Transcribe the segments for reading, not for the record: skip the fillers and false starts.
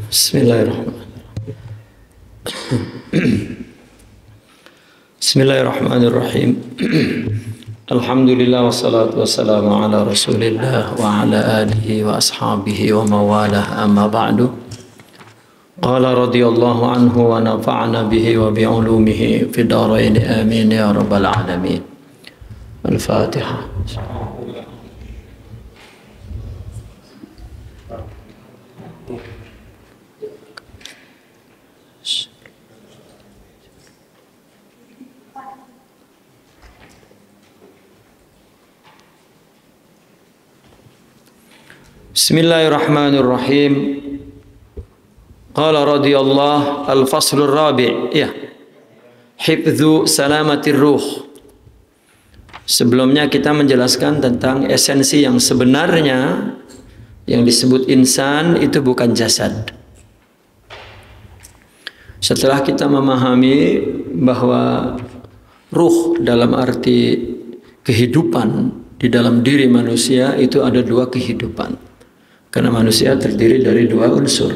Bismillahirrahmanirrahim. Bismillahirrahmanirrahim. Alhamdulillah wassalatu wassalamu ala Rasulillah wa ala alihi wa ashabihi wa mawalah, amma ba'du. Qala radhiyallahu anhu wa nafa'na bihi wa bi ulumihi fi darain amin ya rabbal alamin. Al-Fatihah. Bismillahirrahmanirrahim. Qala radhiyallahu al-faslur rabi', ya. Hifdzu salamatir ruh. Sebelumnya kita menjelaskan tentang esensi yang sebenarnya yang disebut insan itu bukan jasad. Setelah kita memahami bahwa ruh dalam arti kehidupan di dalam diri manusia itu ada dua kehidupan. Karena manusia terdiri dari dua unsur,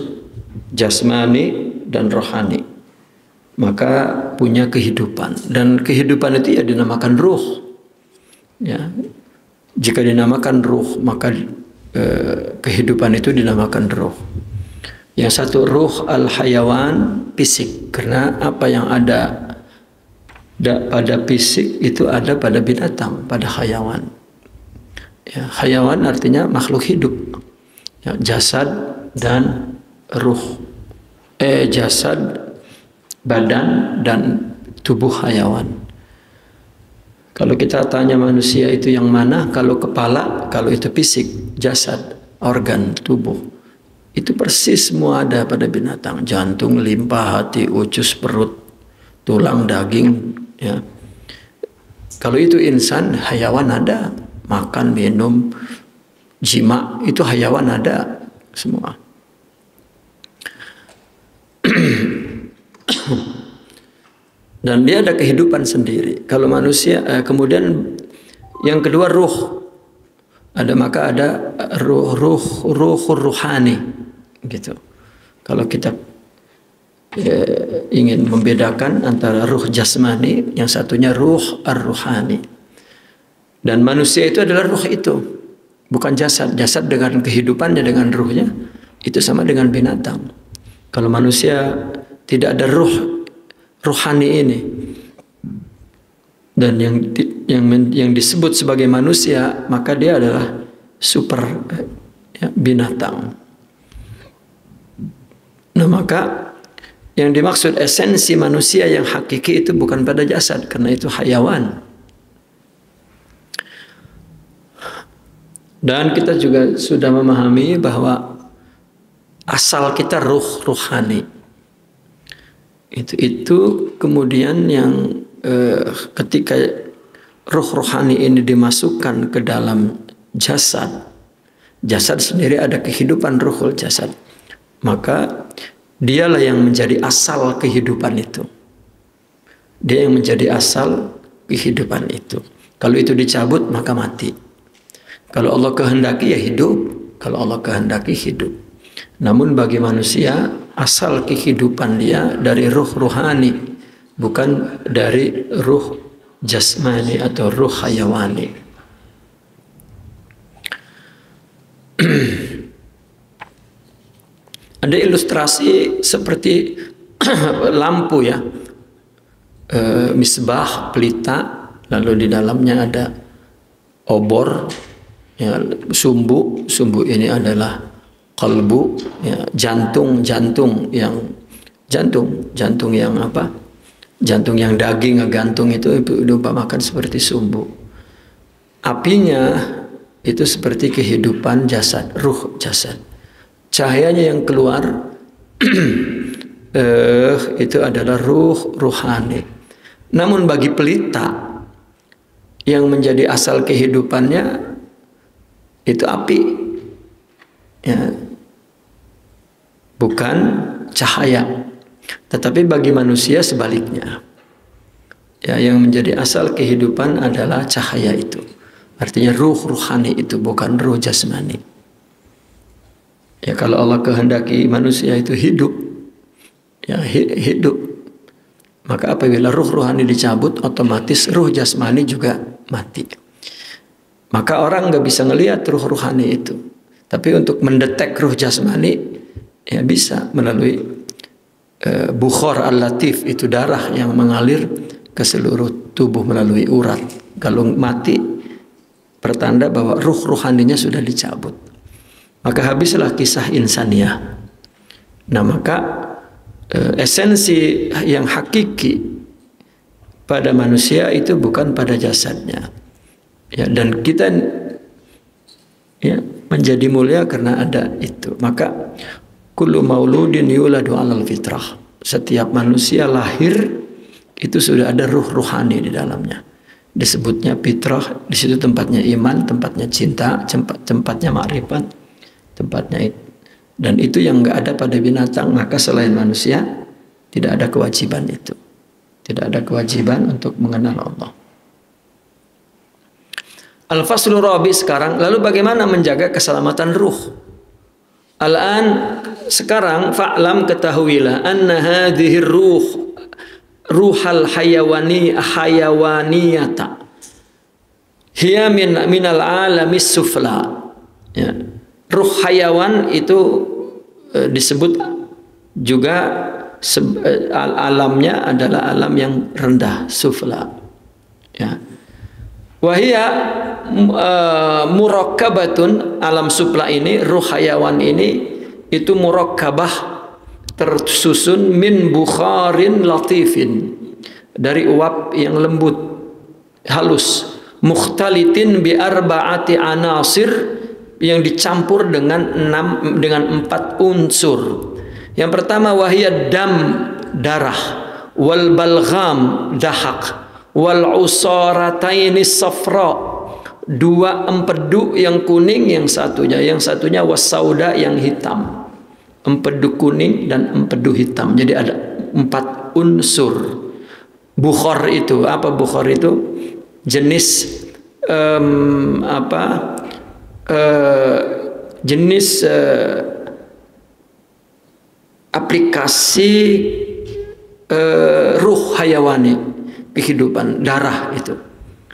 jasmani dan rohani. Maka punya kehidupan, dan kehidupan itu ya dinamakan ruh. Ya, jika dinamakan ruh, maka kehidupan itu dinamakan ruh. Yang satu ruh al-hayawan, fisik, karena apa yang ada pada fisik itu ada pada binatang, pada hayawan. Ya, hayawan artinya makhluk hidup. Ya, jasad dan ruh, jasad, badan dan tubuh hayawan. Kalau kita tanya manusia itu yang mana, kalau kepala, kalau itu fisik, jasad, organ, tubuh, itu persis semua ada pada binatang. Jantung, limpa, hati, usus, perut, tulang, daging. Ya. Kalau itu insan, hayawan ada, makan, minum, jima, itu hayawan ada semua. Dan dia ada kehidupan sendiri. Kalau manusia, kemudian yang kedua ruh. Maka ada ruhani, gitu. Kalau kita ingin membedakan antara ruh jasmani, yang satunya ruh ar-ruhani. Dan manusia itu adalah ruh itu. Bukan jasad. Jasad dengan kehidupannya, dengan ruhnya, itu sama dengan binatang. Kalau manusia tidak ada ruhani ini, dan yang disebut sebagai manusia, maka dia adalah super binatang. Nah, maka yang dimaksud esensi manusia yang hakiki itu bukan pada jasad, karena itu hayawan. Dan kita juga sudah memahami bahwa asal kita ruhani. Itu kemudian yang ketika ruhani ini dimasukkan ke dalam jasad, jasad sendiri ada kehidupan ruhul jasad, maka dialah yang menjadi asal kehidupan itu. Dia yang menjadi asal kehidupan itu. Kalau itu dicabut maka mati. Kalau Allah kehendaki ya hidup, kalau Allah kehendaki hidup. Namun bagi manusia asal kehidupan dia dari ruh ruhani, bukan dari ruh jasmani atau ruh hayawani. Ada ilustrasi seperti lampu, ya, misbah, pelita, lalu di dalamnya ada obor, ya, sumbu ini adalah kalbu, ya, jantung yang apa? Jantung yang daging gantung itu diumpamakan seperti sumbu. Apinya itu seperti kehidupan jasad, ruh jasad. Cahayanya yang keluar itu adalah ruhani. Namun bagi pelita yang menjadi asal kehidupannya itu api, ya, bukan cahaya. Tetapi bagi manusia sebaliknya, ya, yang menjadi asal kehidupan adalah cahaya itu. Artinya ruhani itu, bukan ruh jasmani. Ya, Ya kalau Allah kehendaki manusia itu hidup, ya hidup, maka apabila ruh rohani dicabut, otomatis ruh jasmani juga mati. Maka orang nggak bisa ngelihat ruh rohani itu, tapi untuk mendetek ruh jasmani ya bisa melalui bukhar al-latif, itu darah yang mengalir ke seluruh tubuh melalui urat. Kalau mati, pertanda bahwa ruh rohaninya sudah dicabut. Maka habislah kisah insaniyah. Nah maka esensi yang hakiki pada manusia itu bukan pada jasadnya. Ya, dan kita ya menjadi mulia karena ada itu. Maka kullu mauludin yuladu 'alal fitrah. Setiap manusia lahir itu sudah ada ruh rohani di dalamnya. Disebutnya fitrah, di situ tempatnya iman, tempatnya cinta, tempatnya makrifat, tempatnya itu. Dan itu yang enggak ada pada binatang, maka selain manusia tidak ada kewajiban itu. Tidak ada kewajiban untuk mengenal Allah. Al-Faslu Rabi sekarang, lalu bagaimana menjaga keselamatan ruh? Al-an, sekarang fa'lam, ketahuilah anna hadhihi ruhal hayawaniyata hiya minal alamis sufla. Ya. Ruh hayawan itu disebut juga alamnya adalah alam yang rendah, sufla. Ya. Wahia murakkabatun, alam sufla ini, ruh hayawan ini itu murakkabah, tersusun min bukharin latifin, dari uap yang lembut halus, mukhtalitin bi arba'ati anasir, yang dicampur dengan 4 unsur. Yang pertama wahiyad dam, darah, wal balgham, dahak, wal usarataini safra, 2 empedu yang kuning, yang satunya wasauda yang hitam. Empedu kuning dan empedu hitam. Jadi ada 4 unsur. Bukhar itu apa? Bukhar itu jenis jenis aplikasi ruh hayawani, kehidupan darah itu.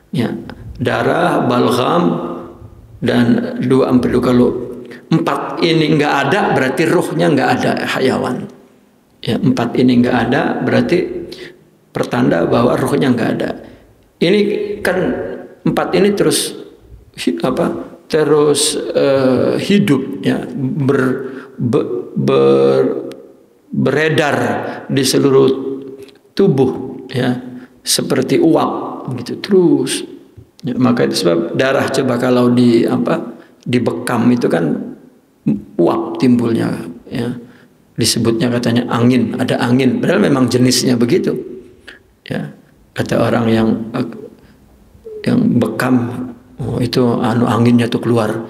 Ya, darah, balgham, dan 2 empedu. Kalau 4 ini nggak ada, berarti ruhnya nggak ada, hayawan. Ya, 4 ini nggak ada, berarti pertanda bahwa ruhnya nggak ada. Ini kan 4 ini terus hidup, ya, beredar di seluruh tubuh, ya, seperti uap gitu terus. Ya, maka itu sebab darah, coba kalau dibekam itu kan uap timbulnya, ya. Disebutnya katanya angin, ada angin, padahal memang jenisnya begitu. Ya, kata orang yang bekam, oh itu anginnya tuh keluar.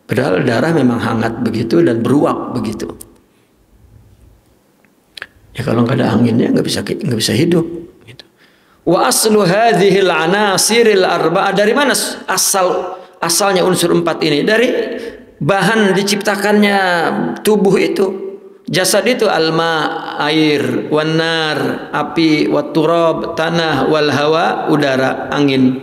Padahal darah memang hangat begitu dan beruap begitu. Ya kalau nggak ada anginnya nggak bisa hidup. Gitu. Wa aslu hadhil anasiril arba'ah, dari mana asalnya unsur 4 ini? Dari bahan diciptakannya tubuh itu, jasad itu, alma, air, wanar, api, watturab, tanah, wal hawa, udara, angin.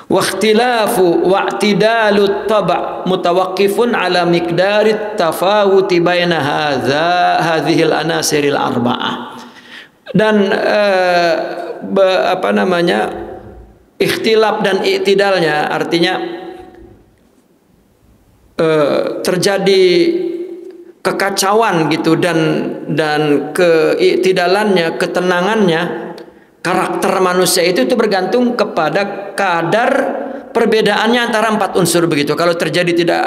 Wakhtilafu wa'tidalut taba' mutawaqqifun ala miqdarit tafawuti baina hadhil anasiril arba'ah. Dan ikhtilaf dan i'tidalnya, artinya terjadi kekacauan gitu, dan keiktidalannya, ketenangannya, karakter manusia itu bergantung kepada kadar perbedaannya antara 4 unsur begitu. Kalau terjadi tidak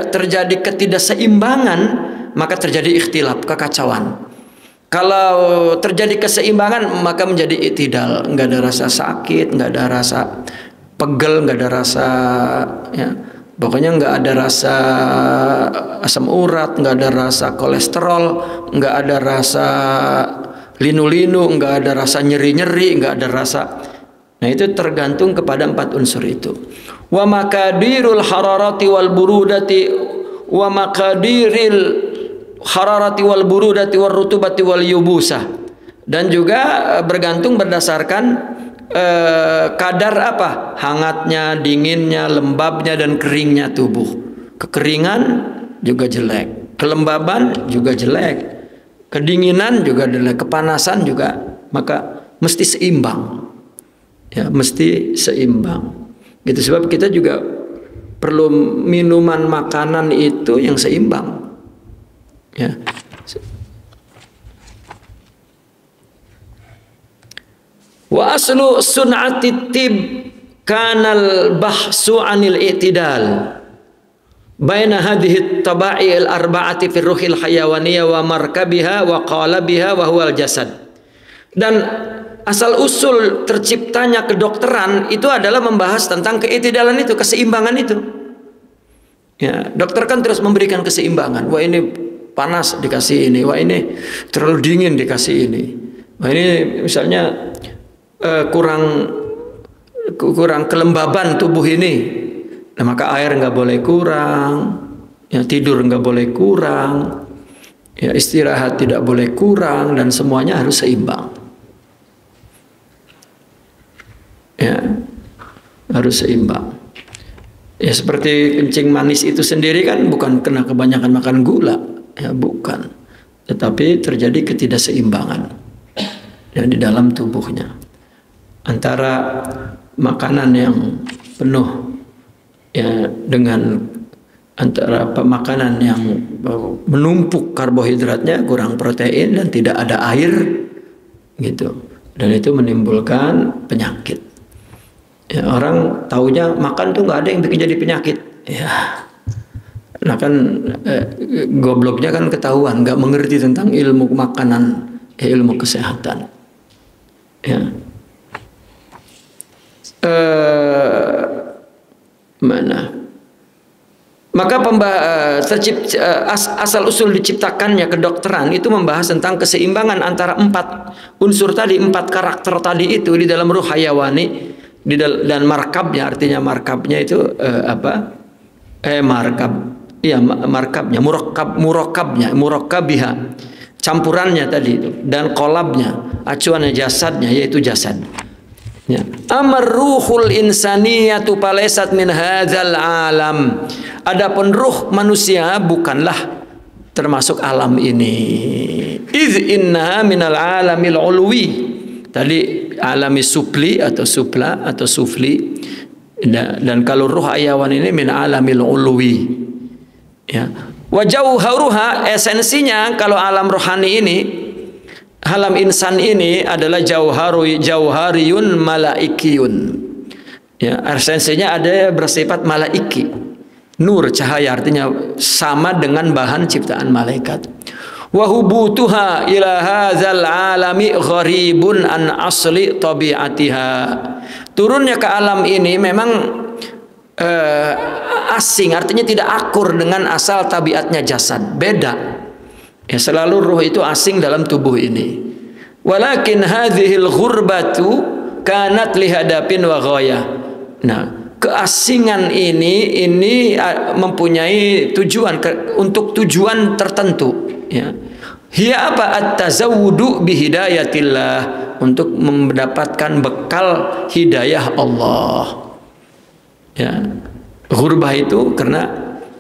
terjadi ketidakseimbangan, maka terjadi ikhtilaf, kekacauan. Kalau terjadi keseimbangan, maka menjadi i'tidal, nggak ada rasa sakit, nggak ada rasa pegel, nggak ada rasa, ya, pokoknya nggak ada rasa asam urat, nggak ada rasa kolesterol, nggak ada rasa linu-linu, nggak ada rasa nyeri-nyeri, nggak ada rasa. Nah itu tergantung kepada 4 unsur itu. Wa makadirul hararati wal burudati wa maqadiril hararati wal burudati wal rutubati wal yubusah, dan juga bergantung berdasarkan kadar apa? Hangatnya, dinginnya, lembabnya dan keringnya tubuh. Kekeringan juga jelek, kelembaban juga jelek, kedinginan juga jelek, kepanasan juga, maka mesti seimbang. Ya, mesti seimbang. Gitu, sebab kita juga perlu minuman makanan itu yang seimbang. Ya. Wa aslu sun'ati tib kanal bahsu anil i'tidal baina hadhihi tabai al arba'ati fi ruhil hayawaniyah wa markabiha wa qalabiha wa huwal jasad. Dan asal usul terciptanya kedokteran itu adalah membahas tentang keitidalan itu, keseimbangan itu. Ya, dokter kan terus memberikan keseimbangan. Wah, ini panas dikasih ini, wah ini terlalu dingin dikasih ini. Wah, ini misalnya kurang kelembaban tubuh ini, nah, maka air nggak boleh kurang, ya, tidur nggak boleh kurang, ya, istirahat tidak boleh kurang, dan semuanya harus seimbang. Ya, harus seimbang. Ya, seperti kencing manis itu sendiri kan bukan kena kebanyakan makan gula, ya, bukan, tetapi terjadi ketidakseimbangan ya, di dalam tubuhnya antara makanan yang penuh ya dengan antara makanan yang menumpuk karbohidratnya, kurang protein dan tidak ada air gitu, dan itu menimbulkan penyakit. Ya, orang taunya makan tuh nggak ada yang bikin jadi penyakit. Ya, nah kan gobloknya kan ketahuan, nggak mengerti tentang ilmu makanan, ilmu kesehatan. Ya. Mana? Maka asal usul diciptakannya kedokteran itu membahas tentang keseimbangan antara 4 unsur tadi, 4 karakter tadi itu di dalam ruh hayawani, dan markabnya, artinya markabnya itu markab, iya, markabnya, murakkabiha, campurannya tadi itu, dan kolabnya, acuannya, jasadnya, yaitu jasad. Ya. Amar ruhul insaniyatu palesat min hadzal alam. Adapun ruh manusia bukanlah termasuk alam ini. Iz innaha minal alamil ulwi. Tadi alami supli atau supla atau sufli. Dan kalau ruh hayawan ini min alamil ulwi. Ya. Wa jauharuha, esensinya kalau alam rohani ini, alam insan ini adalah jauhariyun malaikiyun. Ya, esensinya ada bersifat malaiki. Nur, cahaya, artinya sama dengan bahan ciptaan malaikat. Wa hubutuha ila hadzal alami gharibun an asli tabiatiha. Turunnya ke alam ini memang asing, artinya tidak akur dengan asal tabiatnya jasad. Beda. Ya, selalu ruh itu asing dalam tubuh ini. Walakin hadhil ghurbatu kanat lihadapin wa ghayah. Nah, keasingan ini mempunyai tujuan, untuk tujuan tertentu. Ya. Hiya apa? At-tazawwudu bihidayatillah, untuk mendapatkan bekal hidayah Allah. Ya. Ghurbah itu karena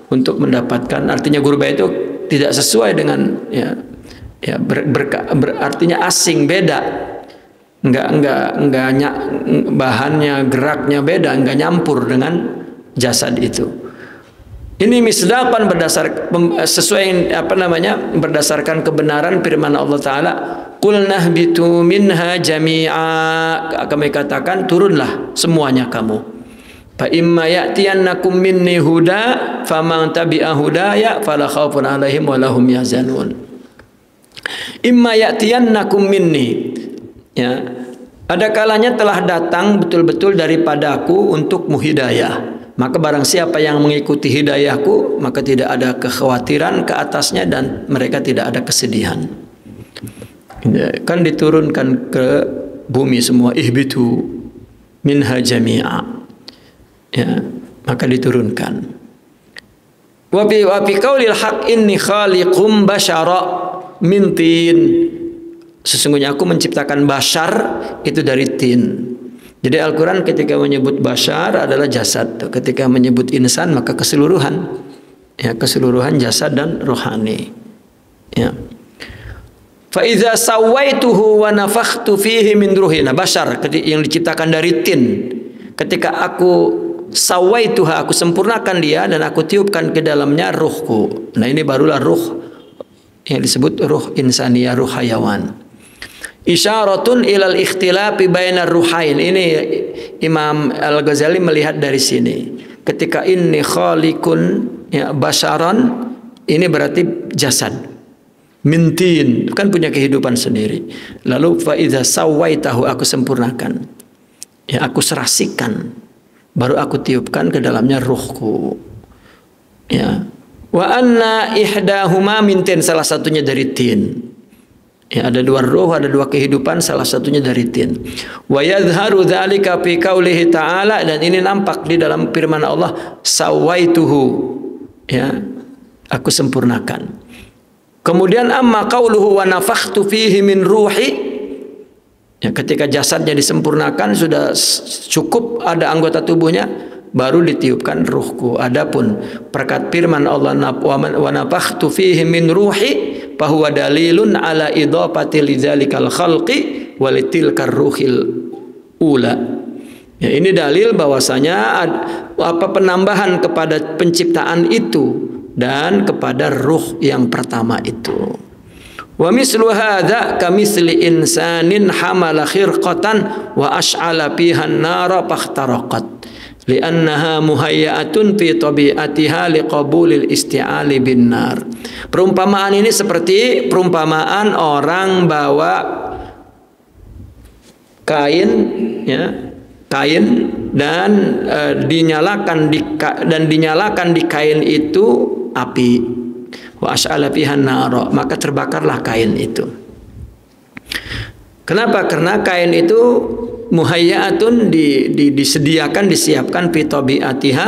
untuk mendapatkan, artinya ghurbah itu tidak sesuai dengan artinya asing, beda, enggak bahannya, geraknya beda, enggak nyampur dengan jasad itu. Ini misdaqan berdasarkan kebenaran firman Allah Taala, qul nahbitu minha jami'a, kami katakan turunlah semuanya kamu. Fa imma ya'tiyannakum minni huda faman tabi'a hudaya fala khaufun 'alaihim wa lahum yahzanun. Imma ya'tiyannakum minni, ya, ada kalanya telah datang betul-betul daripadaku untukmu hidayah, maka barang siapa yang mengikuti hidayahku maka tidak ada kekhawatiran ke atasnya dan mereka tidak ada kesedihan. Ya, kan diturunkan ke bumi semua, ihbitu minha jami'a. Ya, maka diturunkan. Wa fi qaulil haq inni khaliqum basyara min tin. Sesungguhnya aku menciptakan bashar itu dari tin. Jadi Al-Quran ketika menyebut bashar adalah jasad. Ketika menyebut insan maka keseluruhan. Ya, keseluruhan jasad dan rohani. Ya. Fa iza sawaituhu wa nafakhtu fihi min ruhi. Nah, bashar yang diciptakan dari tin. Ketika aku sawaituha, aku sempurnakan dia dan aku tiupkan ke dalamnya ruhku. Nah, ini barulah ruh yang disebut ruh insaniyah, ruh hayawan. Isyaratun ilal ikhtilafi bainar ruhain. Ini Imam Al-Ghazali melihat dari sini. Ketika inni khaliqun ya basyaran, ini berarti jasad. Mintin kan punya kehidupan sendiri. Lalu fa idza sawaitahu, aku sempurnakan. Ya, aku serasikan. Baru aku tiupkan ke dalamnya ruhku. Ya. Wa anna ihdahuma min tin, salah satunya dari tin. Ya, ada dua ruh, ada dua kehidupan, salah satunya dari tin. Wa yadhharu dzalika fi qaulihi ta'ala, dan ini nampak di dalam firman Allah, sawaituhu. Ya, aku sempurnakan. Kemudian amma qauluhu wa nafakhtu fihi min ruhi, ya, ketika jasadnya disempurnakan sudah cukup ada anggota tubuhnya, baru ditiupkan ruhku. Adapun perkat firman Allah wa nafakhtu fihi min ruhi fahuwa dalilun ala idhafati lidzalikal khalqi walitilkar ruhil ula. Ya, ini dalil bahwasanya apa penambahan kepada penciptaan itu dan kepada ruh yang pertama itu. Wa mislu hadza kamitsli insanin hamala khirqatan wa ash'ala fiha an-nara fakhtaraqat li'annaha muhayyatun fi tabi'atiha liqabulil isti'ali bin nar. Perumpamaan ini seperti perumpamaan orang bawa kain, ya, kain dan dinyalakan di kain itu api. Wa as'ala fiha an-nar, maka terbakarlah kain itu. Kenapa? Karena kain itu muhayyatun, disediakan, disiapkan fi tabi'atiha,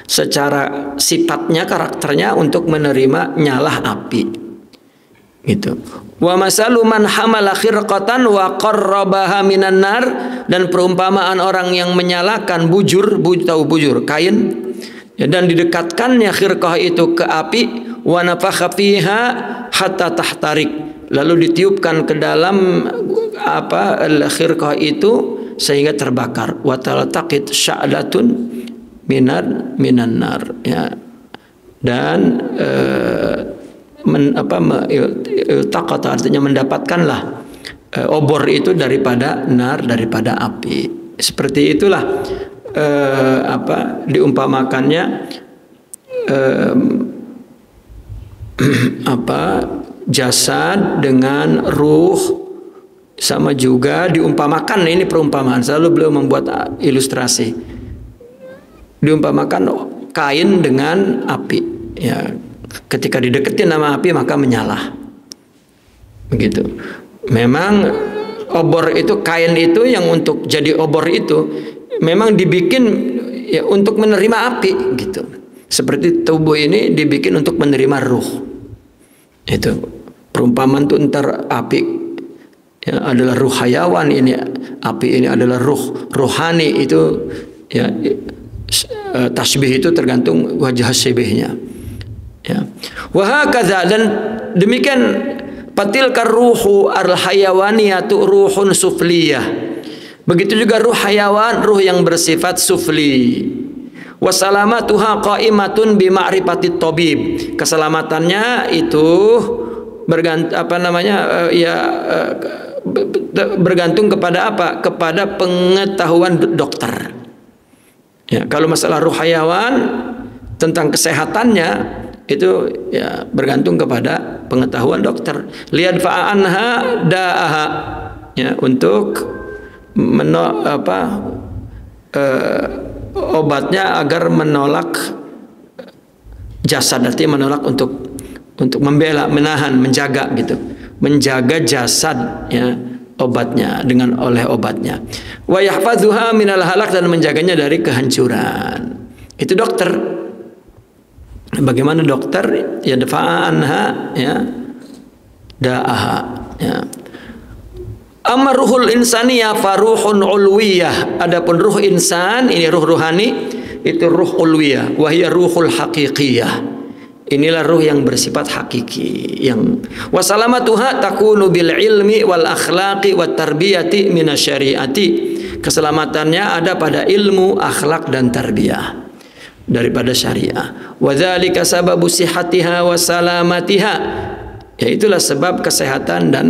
secara sifatnya, karakternya untuk menerima nyala api. Gitu. Wa masalu man hamala khirqatan wa qarrabaha minan nar, dan perumpamaan orang yang menyalakan bujur, tahu bujur, kain, ya, dan didekatkannya khirqah itu ke api, wa nafakha fiha hatta tahtarik, lalu ditiupkan ke dalam khirqah itu sehingga terbakar. Wa taltaqit sya'latun minan nar, ya, dan taqata artinya mendapatkanlah obor itu daripada nar, daripada api. Seperti itulah diumpamakannya jasad dengan ruh, sama juga diumpamakan. Ini perumpamaan, selalu beliau membuat ilustrasi. Diumpamakan kain dengan api, ya, ketika dideketin sama api maka menyala. Begitu. Memang obor itu, kain itu yang untuk jadi obor itu memang dibikin ya untuk menerima api gitu. Seperti tubuh ini dibikin untuk menerima ruh. Itu perumpamaan itu ntar api ya adalah ruh hayawan, ini api ini adalah ruh rohani. Itu ya tasbih itu tergantung wajah sibihnya. Ya. Wa hakadza, dan demikian patilkar ruhu al hayawaniyatu ruhun sufliyah. Begitu juga ruh hayawan, ruh yang bersifat sufli. Wasalamatuha qaimatun bi ma'rifatit tabib. Keselamatannya itu bergantung kepada apa? Kepada pengetahuan dokter. Ya, kalau masalah ruh hayawan tentang kesehatannya itu ya bergantung kepada pengetahuan dokter. Lihat fa'anha da'aha, ya, untuk obatnya agar menolak jasad, artinya menolak untuk membela, menahan, menjaga gitu, menjaga jasad, ya, obatnya oleh obatnya. Wa yahfazuha minal halak, dan menjaganya dari kehancuran. Itu dokter. Bagaimana dokter ya dafa'a anha ya da'aha ya. Amma ruhul insaniyah faruhun ulwiyah. Adapun ruh insan, ini ruh ruhani, itu ruh ulwiyah, wahia ruhul haqiqiyah. Inilah ruh yang bersifat hakiki, yang wasalamatuha takunu bil ilmi wal akhlaqi wat tarbiyati minasyariati. Keselamatannya ada pada ilmu, akhlak dan tarbiyah daripada syariah. Wa dzalika sababu sihhatiha wa salamatiha. Yaitulah sebab kesehatan dan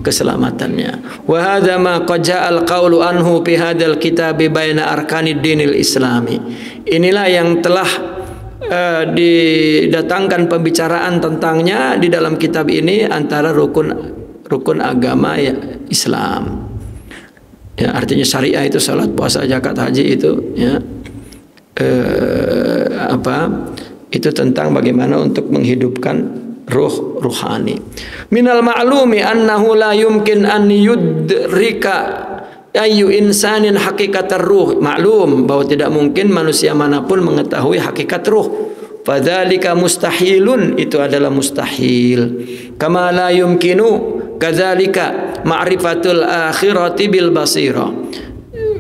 keselamatannya. Wa hadza ma qad ja'al qawlu anhu fi hadzal kitab baina arkanid dinil islami. Inilah yang telah didatangkan pembicaraan tentangnya di dalam kitab ini antara rukun agama ya, Islam. Ya, artinya syariah itu salat, puasa, zakat, haji itu ya. Itu tentang bagaimana untuk menghidupkan ruh ruhani. Minal ma'lumi annahu la yumkin an yudrika ayu insanin hakikatar ruh. Maklum bahwa tidak mungkin manusia manapun mengetahui hakikat ruh. Fadzalika mustahilun, itu adalah mustahil. Kama la yumkinu kadzalika ma'rifatul akhirati bil basira.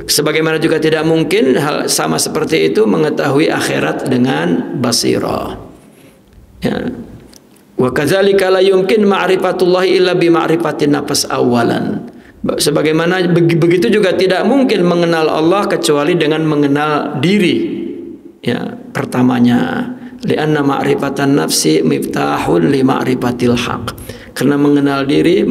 Sebagaimana juga tidak mungkin hal sama seperti itu mengetahui akhirat dengan basira. Ya. Wa kadzalika la yumkin ma'rifatullah illa bi ma'rifatin nafs awalan. Sebagaimana begitu juga tidak mungkin mengenal Allah kecuali dengan mengenal diri. Ya, pertamanya. Lianna ma'rifatan nafsi miftahun li ma'rifatil haq. Karena mengenal diri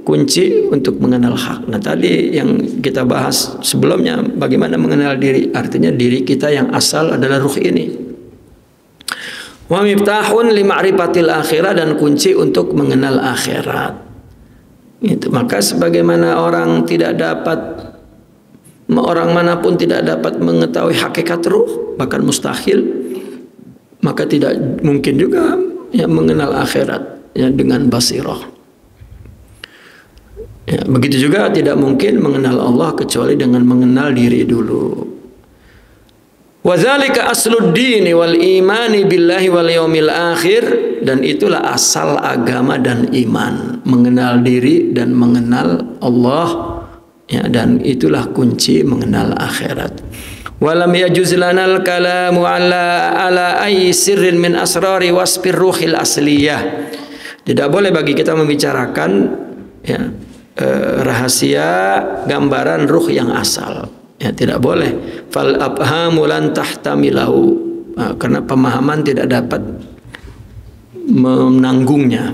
kunci untuk mengenal hak. Nah, tadi yang kita bahas sebelumnya bagaimana mengenal diri, artinya diri kita yang asal adalah ruh ini. Wa miftahun li ma'rifatil akhirah, dan kunci untuk mengenal akhirat. Itu maka sebagaimana orang manapun tidak dapat mengetahui hakikat ruh, bahkan mustahil, maka tidak mungkin juga ya mengenal akhirat ya dengan basirah. Ya, begitu juga tidak mungkin mengenal Allah kecuali dengan mengenal diri dulu. Wa dzalika asluddin wal imani billahi wal yaumil akhir, dan itulah asal agama dan iman, mengenal diri dan mengenal Allah ya, dan itulah kunci mengenal akhirat. Walam yajuz lanal kalamu ala ay sirrin min asrari wasfir ruhil asliyah. Tidak boleh bagi kita membicarakan ya, rahasia gambaran ruh yang asal. Ya, tidak boleh. Fal abhamu lan tahtamilahu. Karena pemahaman tidak dapat menanggungnya.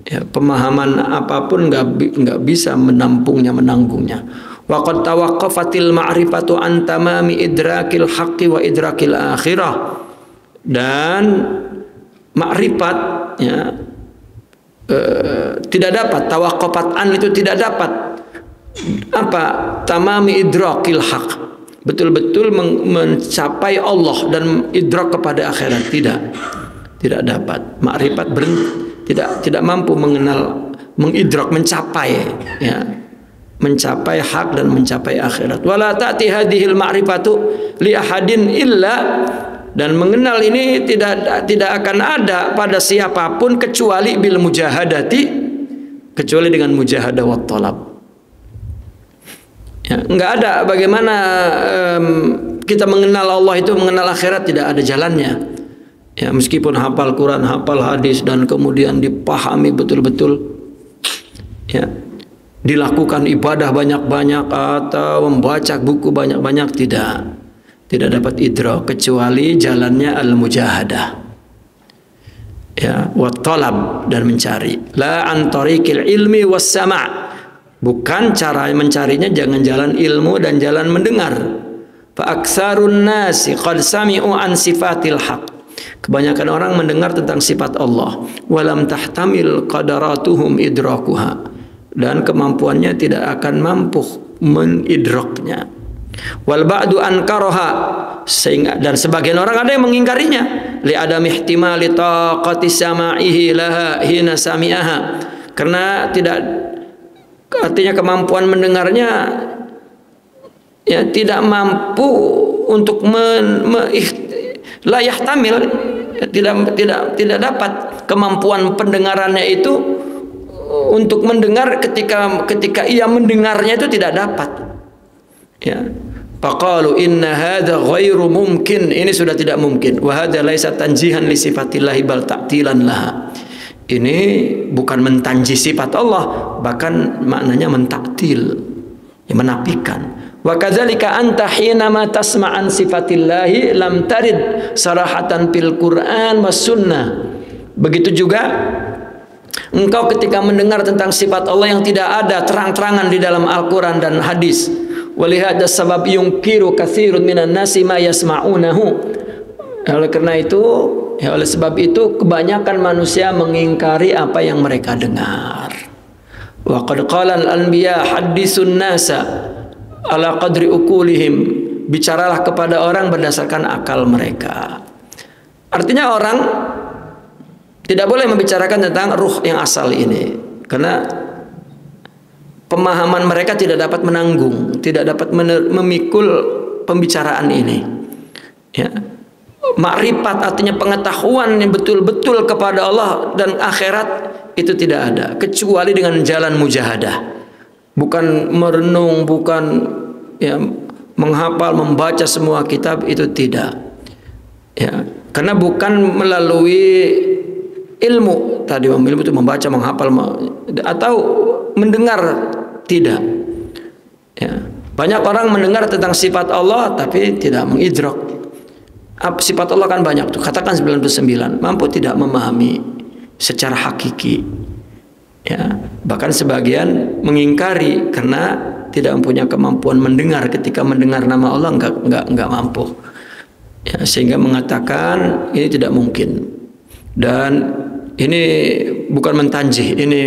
Ya, pemahaman apapun nggak bisa menanggungnya. Wa qad tawaqqafatil ma'rifatu an tamami idrakil haqqi wa idrakil akhirah. Dan makrifat ya, tidak dapat, tawaqqafat an itu tidak dapat apa tamami idrakil haq, betul-betul mencapai Allah dan idrak kepada akhirat, tidak dapat. Makrifat tidak mampu mengenal, mengidrak, mencapai ya, mencapai hak dan mencapai akhirat. Wala ta'ti hadhil ma'rifatu li ahadin illa, dan mengenal ini tidak akan ada pada siapapun kecuali bil mujahadati, kecuali dengan mujahadah wa talab. Ya, enggak ada bagaimana kita mengenal Allah itu, mengenal akhirat, tidak ada jalannya. Ya, meskipun hafal Quran, hafal hadis, dan kemudian dipahami betul-betul ya, dilakukan ibadah banyak-banyak atau membaca buku banyak-banyak, tidak dapat idrak kecuali jalannya al-mujahadah ya, wa talab, dan mencari, la an tariqil ilmi was sama', bukan cara mencarinya jangan jalan ilmu dan jalan mendengar. Fa aktsarun nasi qad sami'u an sifatil haq, kebanyakan orang mendengar tentang sifat Allah, walam tahtamil qadaratuhum idrakuha, dan kemampuannya tidak akan mampu menidraknya. Wal ba'du ankaraha, sehingga dan sebagian orang ada yang mengingkarinya, li adam ihtimali taqati sama'ihi laha hina sami'aha, karena tidak, artinya kemampuan mendengarnya ya tidak mampu untuk la yahtamil, tidak dapat kemampuan pendengarannya itu untuk mendengar ketika ia mendengarnya itu tidak dapat. Ya. Faqalu inna hadza ghairu mumkin, ini sudah tidak mungkin. Wa hadza laisa tanjihan li sifatillahi bal ta'tilan laha. Ini bukan mentanji sifat Allah, bahkan maknanya mentaktil, ya, menafikan. Wa kadzalika anta hina ma tasma'an sifatillahi lam tarid sarahatan fil Qur'an was sunnah. Begitu juga engkau ketika mendengar tentang sifat Allah yang tidak ada terang-terangan di dalam Al-Qur'an dan hadis. Walihada sabab yungkiru katsirun minan nasi ma yasma'unahu. Oleh karena itu, ya, oleh sebab itu kebanyakan manusia mengingkari apa yang mereka dengar. Wa qad qala al-anbiya haditsun nasa ala qadri ukulihim. Bicaralah kepada orang berdasarkan akal mereka. Artinya orang tidak boleh membicarakan tentang ruh yang asal ini, karena pemahaman mereka tidak dapat menanggung, tidak dapat memikul pembicaraan ini. Ya. Makrifat artinya pengetahuan yang betul-betul kepada Allah dan akhirat itu tidak ada kecuali dengan jalan mujahadah. Bukan merenung, bukan, ya, menghafal, membaca semua kitab, itu tidak. Ya, karena bukan melalui ilmu tadi, ilmu itu membaca, menghafal atau mendengar, tidak. Ya. Banyak orang mendengar tentang sifat Allah tapi tidak mengidrak. Sifat Allah kan banyak tuh, katakan 99, mampu tidak memahami secara hakiki. Ya, bahkan sebagian mengingkari karena tidak mempunyai kemampuan mendengar. Ketika mendengar nama Allah enggak mampu. Ya, sehingga mengatakan ini tidak mungkin. Dan ini bukan mentanjih, ini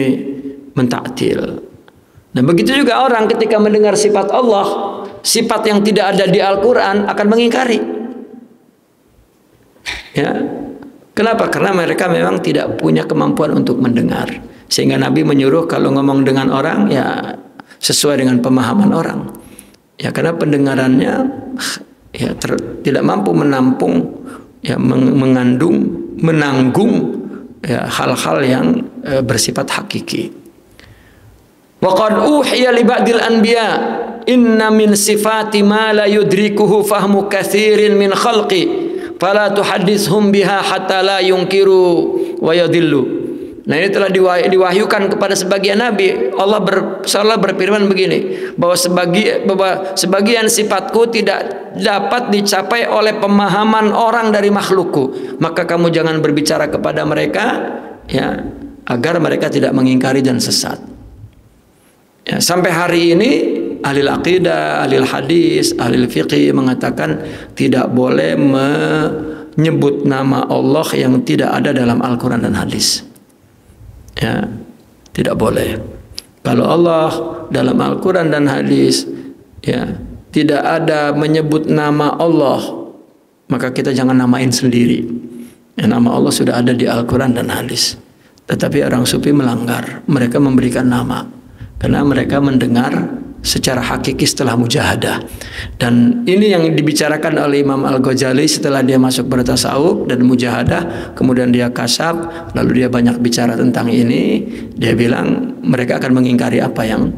mentaktil. Nah, begitu juga orang ketika mendengar sifat Allah, sifat yang tidak ada di Al-Quran, akan mengingkari. Ya. Kenapa? Karena mereka memang tidak punya kemampuan untuk mendengar. Sehingga Nabi menyuruh kalau ngomong dengan orang, ya sesuai dengan pemahaman orang. Ya, karena pendengarannya ya tidak mampu menampung, ya menanggung ya hal-hal yang bersifat hakiki. Wa qad uhiya li ba'dil anbiya inna min sifati ma la yudrikuhu fahmu katsirin min khalqi fala tuhaddithhum biha hatta la yunkiru wa yadillu. Nah, ini telah diwahyukan kepada sebagian nabi. Allah berfirman begini, bahwa sebagian sifatku tidak dapat dicapai oleh pemahaman orang dari makhlukku. Maka kamu jangan berbicara kepada mereka, ya, agar mereka tidak mengingkari dan sesat. Ya, sampai hari ini ahli aqidah, ahli hadis, ahli fiqih mengatakan tidak boleh menyebut nama Allah yang tidak ada dalam Al-Quran dan hadis. Ya, tidak boleh. Kalau Allah dalam Al-Quran dan hadis, ya, tidak ada menyebut nama Allah, maka kita jangan namain sendiri. Ya, nama Allah sudah ada di Al-Quran dan hadis. Tetapi orang sufi melanggar. Mereka memberikan nama karena mereka mendengar secara hakiki setelah mujahadah. Dan ini yang dibicarakan oleh Imam Al-Ghazali setelah dia masuk bertasawuf dan mujahadah, kemudian dia kasyaf, lalu dia banyak bicara tentang ini. Dia bilang mereka akan mengingkari apa yang,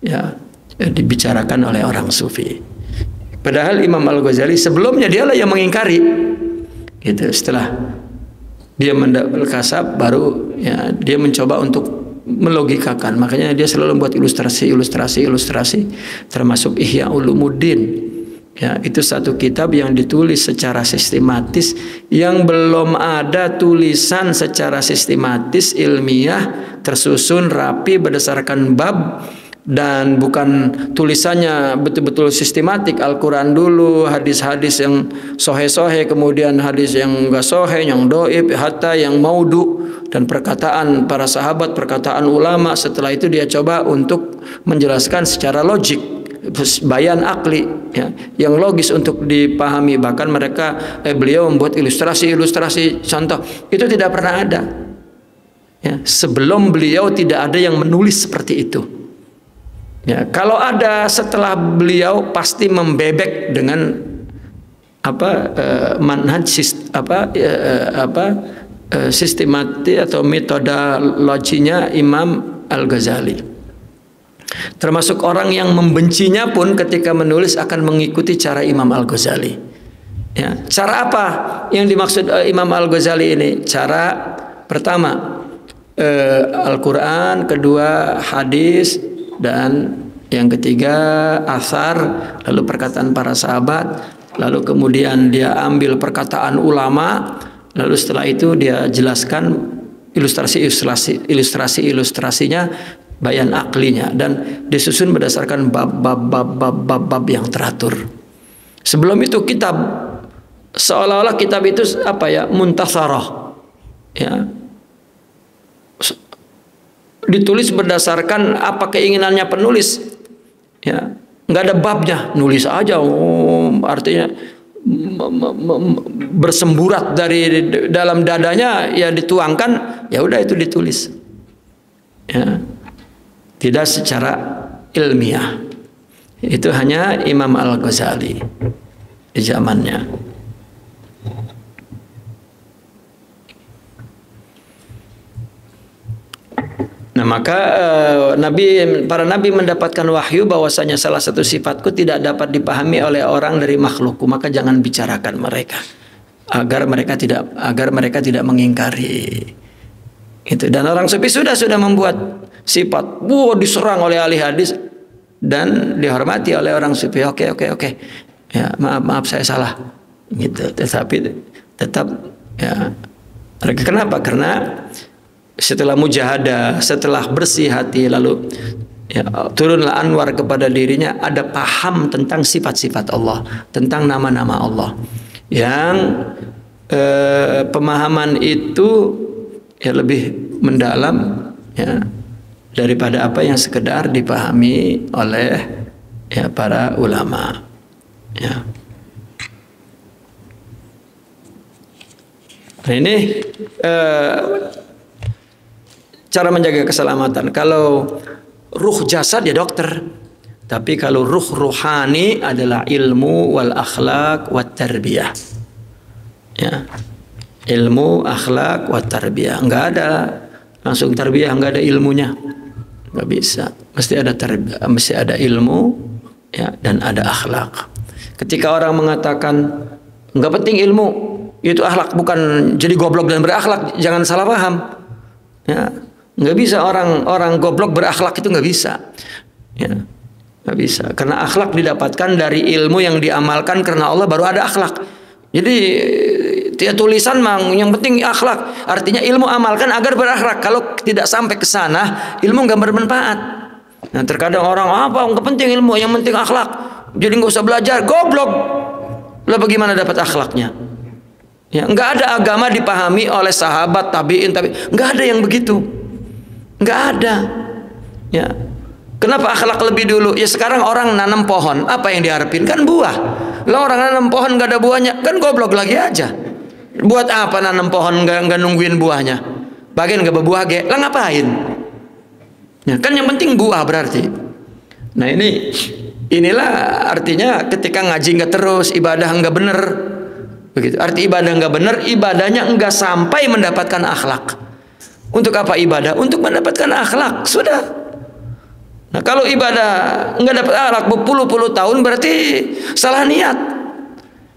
ya, dibicarakan oleh orang sufi. Padahal Imam Al-Ghazali sebelumnya dialah yang mengingkari. Gitu. Setelah dia mendapat kasyaf, baru, ya, dia mencoba untuk melogikakan. Makanya dia selalu membuat ilustrasi, termasuk Ihya Ulumuddin. Ya, itu satu kitab yang ditulis secara sistematis, yang belum ada tulisan secara sistematis ilmiah tersusun rapi berdasarkan bab, dan bukan tulisannya betul-betul sistematik. Al-Quran dulu, hadis-hadis yang sohe-sohe, kemudian hadis yang enggak sohe, yang doib, hatta yang maudu, dan perkataan para sahabat, perkataan ulama. Setelah itu dia coba untuk menjelaskan secara logik, bayan akli, ya, yang logis untuk dipahami. Bahkan mereka beliau membuat ilustrasi contoh. Itu tidak pernah ada. Ya, sebelum beliau tidak ada yang menulis seperti itu. Ya, kalau ada setelah beliau pasti membebek dengan manhaj sistematik atau metodologinya Imam Al-Ghazali. Termasuk orang yang membencinya pun ketika menulis akan mengikuti cara Imam Al-Ghazali. Ya, cara apa yang dimaksud Imam Al-Ghazali ini? Cara pertama Al-Quran, kedua hadis, dan yang ketiga asar, lalu perkataan para sahabat, lalu kemudian dia ambil perkataan ulama, lalu setelah itu dia jelaskan ilustrasinya, bayan aklinya, dan disusun berdasarkan bab yang teratur. Sebelum itu kitab seolah-olah kitab itu muntasarah, ya, ditulis berdasarkan apa keinginannya penulis, ya, nggak ada babnya, nulis aja, artinya bersemburat dari dalam dadanya, ya dituangkan, ya udah itu ditulis, ya, tidak secara ilmiah. Itu hanya Imam Al-Ghazali di zamannya. Nah, maka para nabi mendapatkan wahyu bahwasanya salah satu sifatku tidak dapat dipahami oleh orang dari makhlukku, maka jangan bicarakan mereka agar mereka tidak mengingkari. Itu. Dan orang sufi sudah membuat sifat, diserang oleh ahli hadis dan dihormati oleh orang sufi. Oke. Ya, maaf saya salah. Gitu. Tetapi tetap, ya. Kenapa? Karena setelah mujahadah, setelah bersih hati, lalu ya, turunlah anwar kepada dirinya, ada paham tentang sifat-sifat Allah, tentang nama-nama Allah, yang pemahaman itu ya lebih mendalam, ya, daripada apa yang sekedar dipahami oleh, ya, para ulama, ya. Nah, ini cara menjaga keselamatan. Kalau ruh jasad ya dokter, tapi kalau ruh ruhani adalah ilmu wal akhlak wat tarbiyah. Ya, ilmu, akhlak wat tarbiyah. Enggak ada langsung tarbiyah, enggak ada ilmunya, enggak bisa. Mesti ada ilmu, ya, dan ada akhlak. Ketika orang mengatakan enggak penting ilmu, itu akhlak, bukan jadi goblok dan berakhlak. Jangan salah paham. Ya. Nggak bisa orang goblok berakhlak, itu nggak bisa, ya, nggak bisa, karena akhlak didapatkan dari ilmu yang diamalkan karena Allah, baru ada akhlak. Jadi tiap tulisan yang penting akhlak, artinya ilmu amalkan agar berakhlak. Kalau tidak sampai ke sana, ilmu nggak bermanfaat. Nah, terkadang orang nggak penting ilmu, yang penting akhlak, jadi nggak usah belajar, goblok. Lah bagaimana dapat akhlaknya? Ya, nggak ada agama dipahami oleh sahabat, tabiin, nggak ada yang begitu. Nggak ada, ya. Kenapa akhlak lebih dulu? Ya sekarang orang nanam pohon, apa yang diharapin? Kan buah. Lah orang nanam pohon nggak ada buahnya, kan goblok lagi aja. Buat apa nanam pohon nggak nungguin buahnya? Bagian nggak berbuah ge, lah ngapain? Ya, kan yang penting buah berarti. Nah, inilah artinya ketika ngaji nggak terus, ibadah nggak bener, begitu. Arti ibadah nggak bener, ibadahnya nggak sampai mendapatkan akhlak. Untuk apa ibadah? Untuk mendapatkan akhlak, sudah. Nah, kalau ibadah nggak dapat akhlak berpuluh-puluh tahun, berarti salah niat,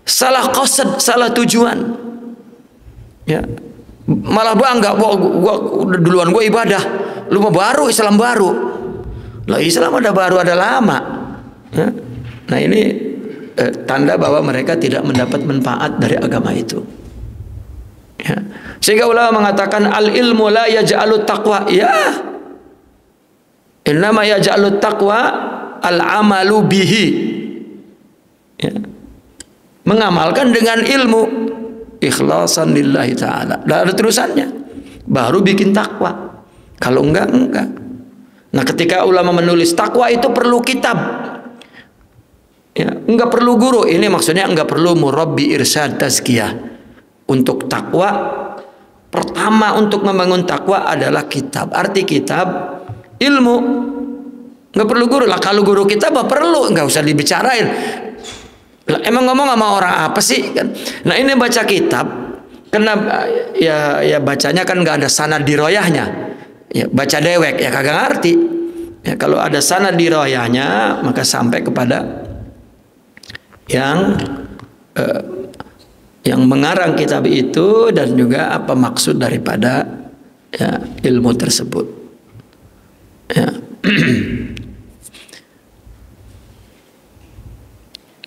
salah qasad, salah tujuan. Ya, malah bangga, duluan gua ibadah, lu mau baru, Islam baru. Lah Islam ada baru, ada lama. Ya. Nah, ini tanda bahwa mereka tidak mendapat manfaat dari agama itu. Ya. Sehingga ulama mengatakan al ilmu la yaj'alut taqwa, ya, innama yaj'alut taqwa al amalu bihi, ya. Mengamalkan dengan ilmu ikhlasan lillahi ta'ala, dan ada terusannya, baru bikin takwa. Kalau enggak. Nah, ketika ulama menulis takwa itu perlu kitab, ya, enggak perlu guru. Ini maksudnya enggak perlu murabbi irsyad tazkiyah. Untuk takwa, pertama untuk membangun takwa adalah kitab. Arti kitab, ilmu. Nggak perlu guru lah. Kalau guru kitab perlu, nggak usah dibicarain. Lah, emang ngomong sama orang apa sih kan? Nah ini baca kitab, karena ya bacanya kan nggak ada sanad diroyahnya, ya baca dewek ya kagak ngerti. Ya kalau ada sanad diroyahnya maka sampai kepada yang mengarang kitab itu dan juga apa maksud daripada ya, ilmu tersebut. Ya.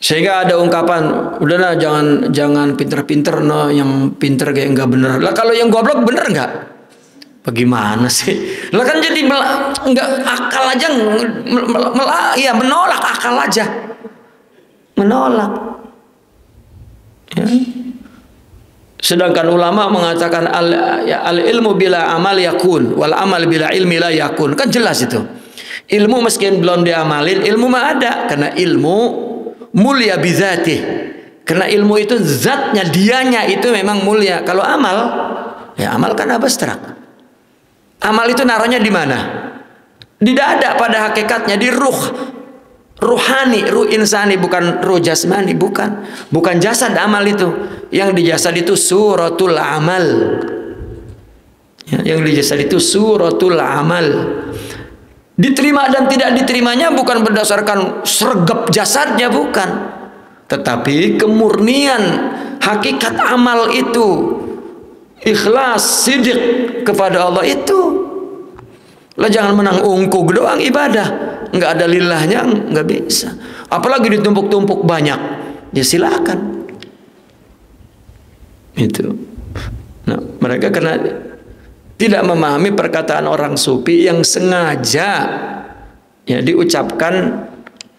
Sehingga ada ungkapan, udahlah jangan pinter-pinter, no, yang pinter kayak nggak bener. Lah kalau yang goblok bener nggak? Bagaimana sih? Lah kan jadi nggak akal aja, ya menolak akal aja, menolak. Ya. Sedangkan ulama mengatakan al ilmu bila amal yakun, wal amal bila ilmi la yakun. Kan jelas itu. Ilmu meskipun belum diamalin, ilmu mah ada, karena ilmu mulia bizatih. Karena ilmu itu zatnya, dianya itu memang mulia. Kalau amal, ya amal kan abstrak. Amal itu naruhnya di mana? Tidak ada pada hakikatnya, di ruh. Ruhani, ruh insani, bukan ruh jasmani, bukan jasad amal itu. Yang di jasad itu suratul amal. Ya, yang di jasad itu suratul amal. Diterima dan tidak diterimanya bukan berdasarkan sergap jasadnya, bukan. Tetapi kemurnian hakikat amal itu, ikhlas, sidik kepada Allah itu. Lah jangan menang ungkug doang ibadah, nggak ada lillahnya, nggak bisa. Apalagi ditumpuk-tumpuk banyak, ya silakan. Itu. Nah, mereka karena tidak memahami perkataan orang sufi yang sengaja ya diucapkan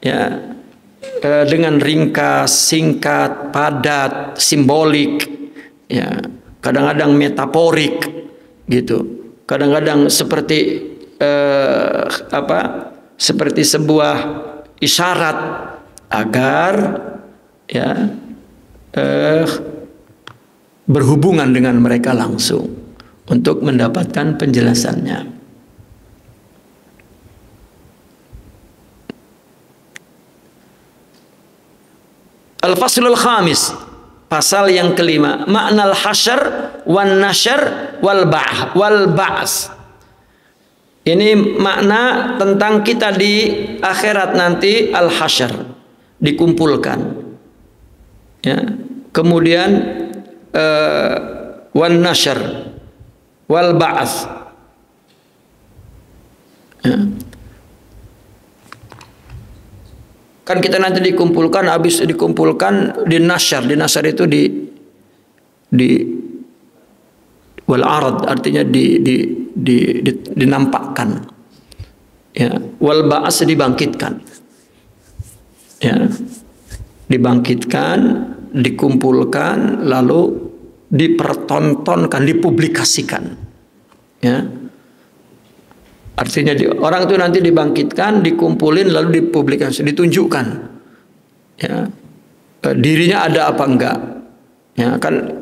ya dengan ringkas, singkat, padat, simbolik, ya kadang-kadang metaforik, gitu. Kadang-kadang seperti seperti sebuah isyarat agar ya berhubungan dengan mereka langsung untuk mendapatkan penjelasannya. Al-Faslul Khamis, pasal yang kelima, makna al-hasyr wan nasyr wal ba'as. Ini makna tentang kita di akhirat nanti, al-hasyr, dikumpulkan. Ya. Kemudian wan nasyr wal ba'as. Ya. Kan kita nanti dikumpulkan, habis dikumpulkan di nasyr. Di nasyr itu di wal arad, artinya dinampakkan. Ya, wal ba'as dibangkitkan. Ya. Dibangkitkan, dikumpulkan, lalu dipertontonkan, dipublikasikan. Ya. Artinya orang itu nanti dibangkitkan, dikumpulin, lalu dipublikasi, ditunjukkan. Ya. Dirinya ada apa enggak? Ya, kan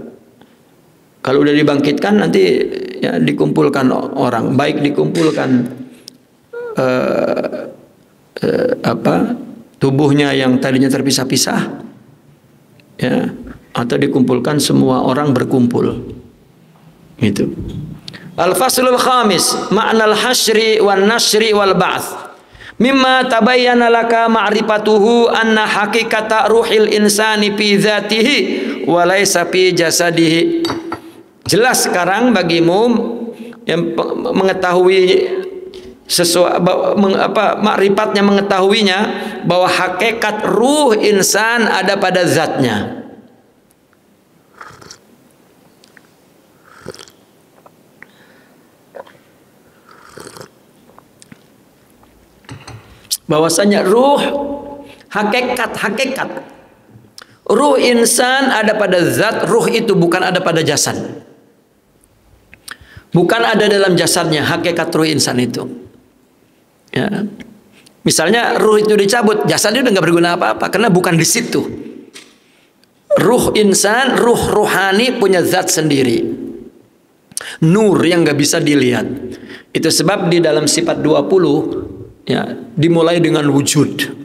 kalau udah dibangkitkan nanti ya dikumpulkan orang, baik dikumpulkan tubuhnya yang tadinya terpisah-pisah, ya, atau dikumpulkan semua orang berkumpul. Gitu. Al-Faslul Khamis, makna al-hasyri wan nasyri wal ba'ts. Mimma tabayyana laka ma'rifatuhu anna haqiqata ruhil insani fi dzatihi wa laysa fi jasadihi. Jelas sekarang bagimu yang mengetahui makrifatnya, mengetahuinya bahwa hakikat ruh insan ada pada zatnya. Bahwasanya ruh, hakikat ruh insan ada pada zat. Ruh itu bukan ada pada jasad, bukan ada dalam jasadnya. Hakikat ruh insan itu, ya. Misalnya ruh itu dicabut, jasadnya udah nggak berguna apa-apa karena bukan di situ. Ruh insan, ruh ruhani punya zat sendiri, nur yang nggak bisa dilihat. Itu sebab di dalam sifat 20, ya, dimulai dengan wujud.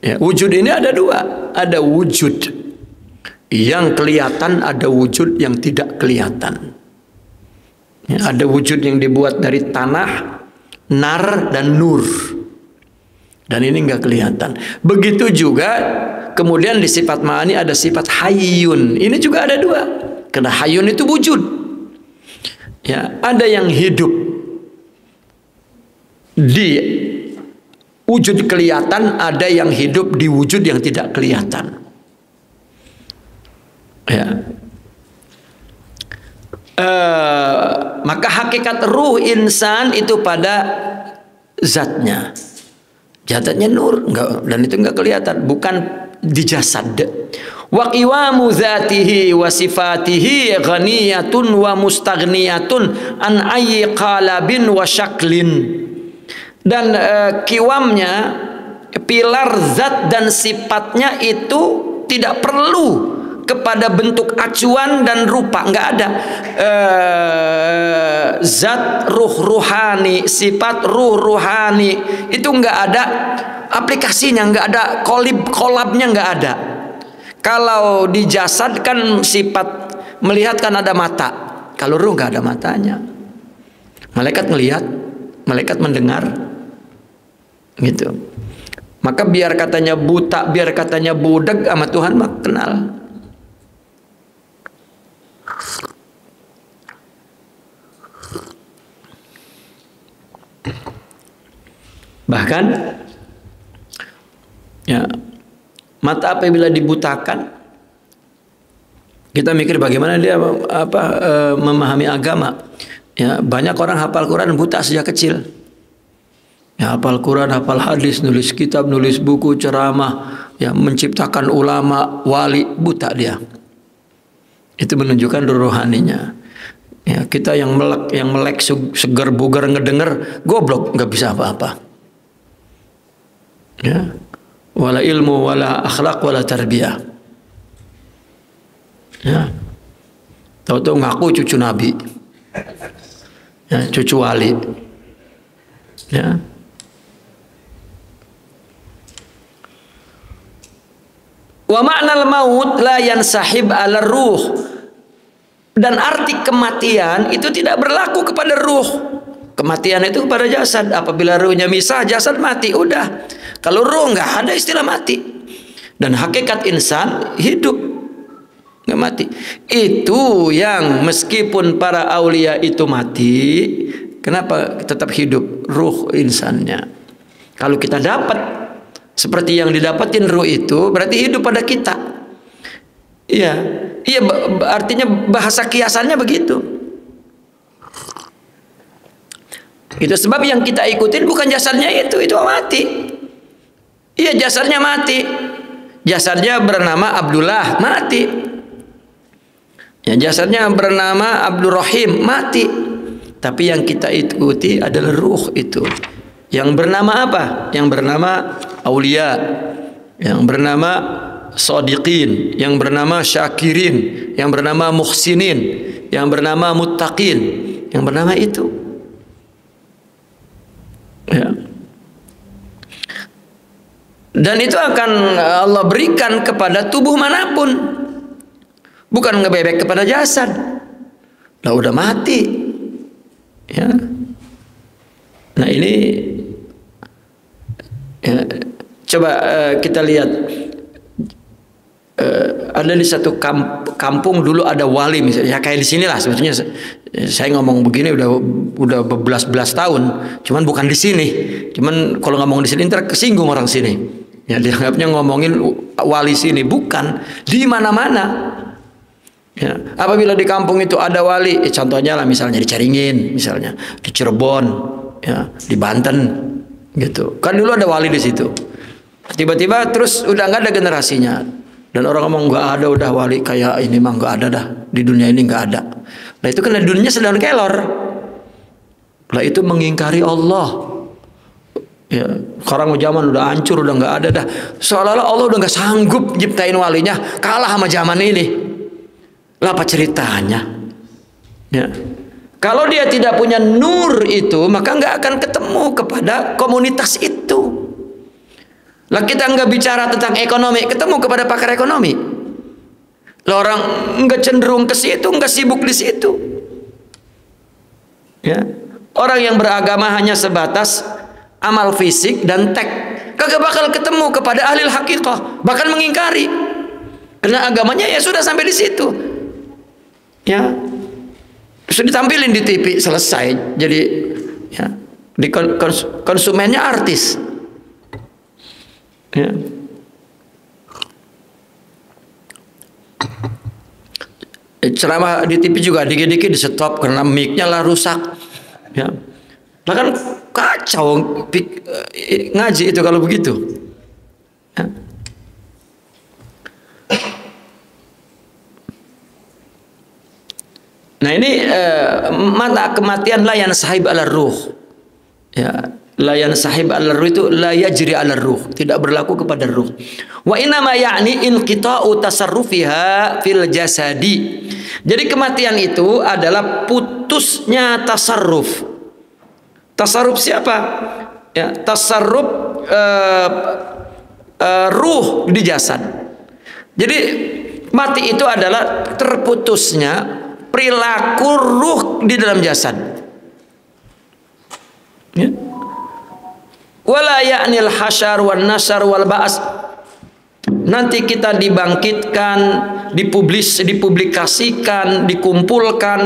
Ya, wujud ini ada dua, ada wujud yang kelihatan, ada wujud yang tidak kelihatan. Ya, ada wujud yang dibuat dari tanah, nar, dan nur. Dan ini nggak kelihatan. Begitu juga kemudian di sifat ma'ani ada sifat hayyun. Ini juga ada dua. Karena hayyun itu wujud. Ya, ada yang hidup di wujud kelihatan, ada yang hidup di wujud yang tidak kelihatan. Ya. Maka hakikat ruh insan itu pada zatnya. Zatnya nur, enggak, dan itu enggak kelihatan, bukan di jasad. Wa qiwamu dzatihi wa sifatihi ghaniyatun wa mustaghniyatun an ayyi qalabin wa syaklin. Dan kiwamnya, pilar zat dan sifatnya itu tidak perlu kepada bentuk acuan dan rupa, nggak ada. Zat ruh ruhani, sifat ruh ruhani itu nggak ada aplikasinya, nggak ada kolabnya, nggak ada. Kalau di jasad kan sifat melihat kan ada mata, kalau ruh nggak ada matanya. Malaikat melihat, malaikat mendengar, gitu. Maka biar katanya buta, biar katanya budak, sama Tuhan mah kenal. Bahkan ya, mata apabila dibutakan, kita mikir bagaimana dia memahami agama. Ya, banyak orang hafal Quran buta sejak kecil. Ya, hafal Quran, hafal hadis, nulis kitab, nulis buku, ceramah, ya, menciptakan ulama, wali, buta dia. Itu menunjukkan rohaninya. Ya, kita yang melek segar bugar ngedenger, goblok, nggak bisa apa-apa. Ya, wala ilmu, wala akhlak, wala tarbiyah. Ya, tahu-tahu ngaku cucu Nabi, ya, cucu wali. Ya. Wa ma'nal maut la yansahib ala ruh. Dan arti kematian itu tidak berlaku kepada ruh. Kematian itu kepada jasad. Apabila ruhnya misah, jasad mati, udah. Kalau ruh nggak ada istilah mati. Dan hakikat insan hidup, nggak mati. Itu yang meskipun para aulia itu mati, kenapa tetap hidup ruh insannya? Kalau kita dapat seperti yang didapatin ruh itu, berarti hidup pada kita. Iya, iya, artinya bahasa kiasannya begitu. Itu sebab yang kita ikutin bukan jasadnya itu mati. Iya, jasadnya mati. Jasadnya bernama Abdullah, mati. Ya, jasadnya bernama Abdurrahim, mati. Tapi yang kita ikuti adalah ruh itu. Yang bernama apa? Yang bernama aulia, yang bernama shadiqin, yang bernama syakirin, yang bernama muhsinin, yang bernama muttaqin, yang bernama itu. Ya. Dan itu akan Allah berikan kepada tubuh manapun, bukan ngebebek kepada jasad. Lah udah mati. Ya. Nah ini ya, coba kita lihat, ada di satu kampung dulu ada wali misalnya, ya kayak di sinilah sebetulnya. Saya ngomong begini udah belas tahun, cuman bukan di sini. Cuman kalau ngomong di sini ntar kesinggung orang sini. Ya, dianggapnya ngomongin wali sini, bukan, di mana-mana. Ya, apabila di kampung itu ada wali, contohnya lah misalnya di Caringin, misalnya di Cirebon, ya, di Banten, gitu. Kan dulu ada wali di situ. Tiba-tiba terus udah nggak ada generasinya, dan orang ngomong nggak ada, udah wali kayak ini mah nggak ada dah, di dunia ini nggak ada. Nah itu kan dunia sedang kelor. Lah itu mengingkari Allah. Ya, sekarang zaman udah hancur, udah nggak ada dah. Seolah-olah Allah udah nggak sanggup nyiptain walinya, kalah sama zaman ini. Lah apa ceritanya? Ya. Kalau dia tidak punya nur itu, maka nggak akan ketemu kepada komunitas itu. Lah kita nggak bicara tentang ekonomi, ketemu kepada pakar ekonomi. Lah orang nggak cenderung ke situ, nggak sibuk di situ. Ya. Orang yang beragama hanya sebatas amal fisik dan tek, kagak bakal ketemu kepada ahli hakikah, bahkan mengingkari. Karena agamanya ya sudah sampai di situ. Ya. Sudah ditampilin di TV, selesai. Jadi ya, di konsumennya artis. Ya. Ceramah di TV juga dikit-dikit di stop karena mic-nya lah rusak. Ya. Nah kan kacau ngaji itu kalau begitu. Ya. Nah ini mata kematian layan sahib ala ruh. Ya, layan sahib ala ruh itu la yajri ala ruh, tidak berlaku kepada ruh. Wa inama ya'ni inqita'u tasarrufiha fil jasadi. Jadi kematian itu adalah putusnya tasarruf. Tasarruf siapa? Ya, tasarruf ruh di jasad. Jadi mati itu adalah terputusnya perilaku ruh di dalam jasad. Ya. Wala ya'nil hasyar wan nasyar wal ba's. Nanti kita dibangkitkan, dipublikasikan, dikumpulkan,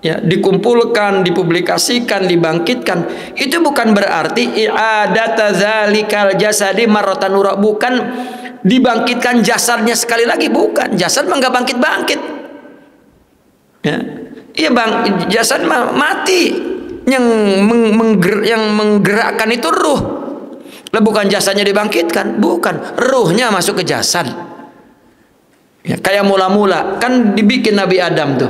ya, dikumpulkan, dipublikasikan, dibangkitkan. Itu bukan berarti i'adata zalikal jasadi marratan ura, bukan dibangkitkan jasadnya sekali lagi, bukan. Jasad mah enggak bangkit-bangkit. Ya. Iya bang, jasad mati. Yang menggerakkan itu ruh. Lah bukan jasadnya dibangkitkan, bukan. Ruhnya masuk ke jasad. Ya, kayak mula-mula kan dibikin Nabi Adam tuh.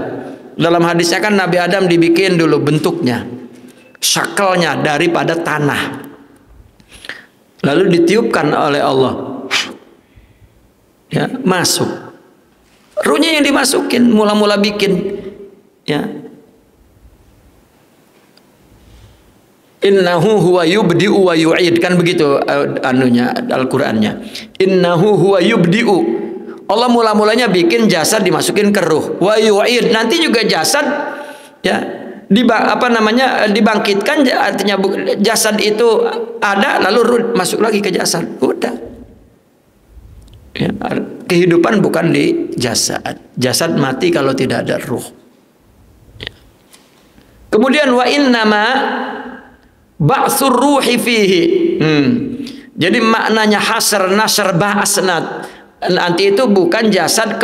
Dalam hadisnya kan Nabi Adam dibikin dulu bentuknya, syakalnya daripada tanah. Lalu ditiupkan oleh Allah. Ya, masuk. Ruhnya yang dimasukin, mula-mula bikin. Ya. Innahu huwa yubdi'u wa yu'id, kan begitu anunya Al-Qur'annya. Innahu huwa yubdi'u. Allah mula-mulanya bikin jasad dimasukin ke ruh. Wa yu'id, nanti juga jasad ya dibangkitkan, artinya jasad itu ada lalu ruh masuk lagi ke jasad. Udah. Ya, kehidupan bukan di jasad. Jasad mati kalau tidak ada ruh. Kemudian wa innama ba'tsur ruhi fihi. Jadi maknanya hasr, nasr, ba'asnat. Nanti itu bukan jasad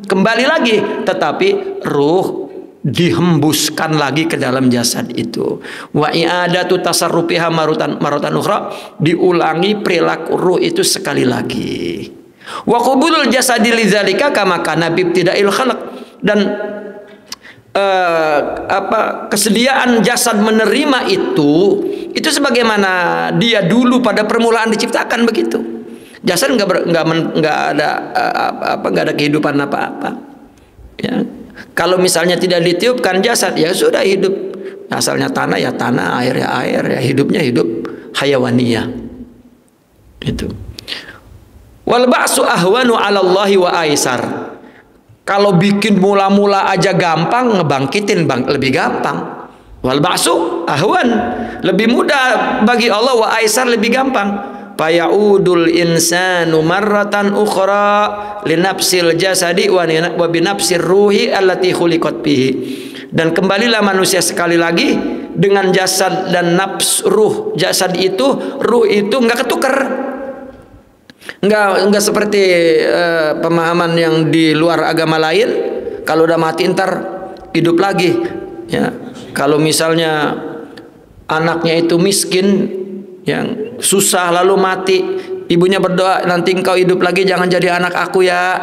kembali lagi, tetapi ruh dihembuskan lagi ke dalam jasad itu. Wa i'adatu tasarrufiha maratan ukhra, diulangi perilaku ruh itu sekali lagi. Wa qubulul jasadi lidzalika kama kana bibtida'il khalq, dan kesediaan jasad menerima itu sebagaimana dia dulu pada permulaan diciptakan begitu. Jasad nggak ada kehidupan apa-apa. Ya. Kalau misalnya tidak ditiupkan jasad, ya sudah hidup. Asalnya tanah ya tanah, air ya air, ya hidupnya hidup hayawaniyah. Itu. Wal ba'su ahwanu 'ala Allahi wa aisar. Kalau bikin mula-mula aja gampang, ngebangkitin lebih gampang. Wal ba'su ahwan, lebih mudah bagi Allah, wa aisar lebih gampang. Fayaudul insanu marratan ukhra li nafsil jasadi wa binafsir ruhi allati khuliqat bihi. Dan kembalilah manusia sekali lagi dengan jasad dan nafs ruh. Jasad itu, ruh itu enggak ketukar. Enggak seperti pemahaman yang di luar agama lain, kalau udah mati ntar hidup lagi. Ya, kalau misalnya anaknya itu miskin, yang susah lalu mati, ibunya berdoa, nanti engkau hidup lagi jangan jadi anak aku ya.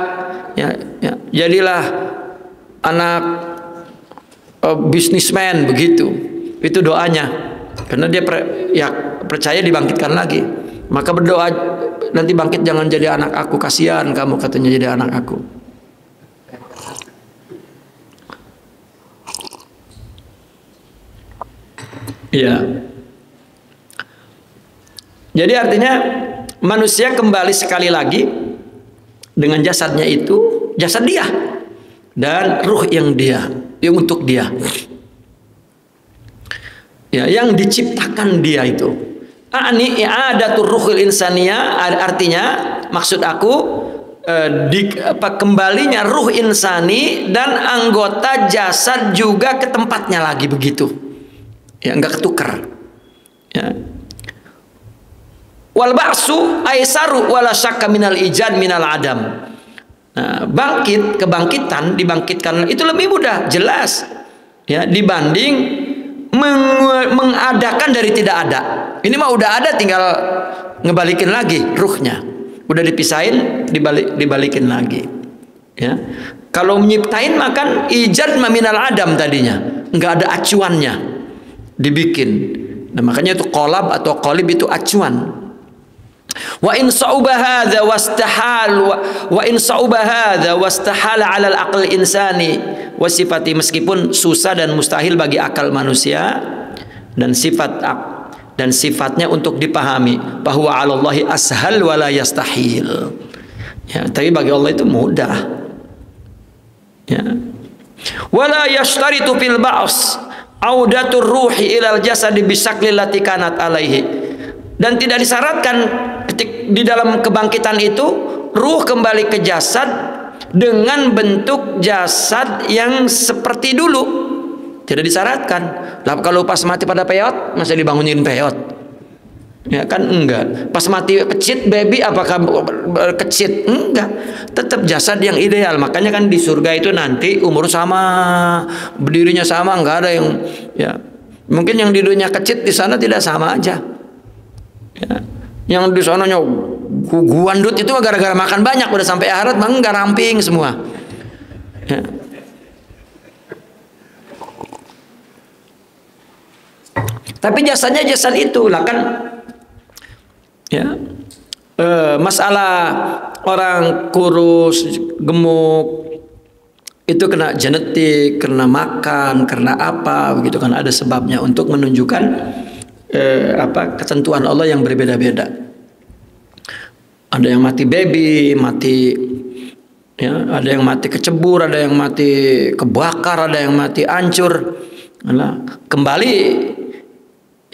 Ya, jadilah anak bisnismen begitu. Itu doanya, karena dia percaya dibangkitkan lagi. Maka berdoa, nanti bangkit jangan jadi anak aku, kasihan kamu katanya jadi anak aku. Iya. Jadi artinya manusia kembali sekali lagi dengan jasadnya itu, jasad dia dan ruh yang untuk dia. Ya, yang diciptakan dia itu. Ani i'adatur ruhil insaniyah, artinya maksud aku kembalinya ruh insani dan anggota jasad juga ke tempatnya lagi begitu. Ya, enggak ketukar. Ya. Wal ba'su aisaru wala syakka minal ijad minal adam. Nah, dibangkitkan itu lebih mudah, jelas. Ya, dibanding mengadakan dari tidak ada. Ini mah udah ada, tinggal ngebalikin lagi ruhnya. Udah dipisahin, dibalikin lagi. Ya. Kalau menyiptain makan ijad minal adam tadinya, nggak ada acuannya, dibikin. Nah, makanya itu kolab atau kolib itu acuan. Wa in sa'uba hadza wastahal 'ala al-aql insani wa sifati, meskipun susah dan mustahil bagi akal manusia dan sifatnya untuk dipahami, bahwa 'alallahi ashal wa la yastahil. Ya, tapi bagi Allah itu mudah. Ya. Wala yashtaritu fil ba's audatur ruhi ilal jasadi bisakli lati kanat alaihi. Dan tidak disyaratkan di dalam kebangkitan itu ruh kembali ke jasad dengan bentuk jasad yang seperti dulu. Tidak disyaratkan. Lah kalau pas mati pada peot, masa dibangunin peot? Ya kan enggak. Pas mati kecit baby, apakah kecit? Enggak. Tetap jasad yang ideal. Makanya kan di surga itu nanti umur sama, berdirinya sama, enggak ada yang ya. Mungkin yang di dunia kecit di sana tidak sama aja. Ya. Yang di sananya guandut itu gara-gara makan banyak, udah sampai akhirat bang enggak, ramping semua. Ya. Tapi jasanya jasad itu lah kan, ya, masalah orang kurus, gemuk itu kena genetik, kena makan, kena apa, begitu kan, ada sebabnya untuk menunjukkan ketentuan Allah yang berbeda-beda. Ada yang mati baby, mati, ya, ada yang mati kecebur, ada yang mati kebakar, ada yang mati hancur. Nah, kembali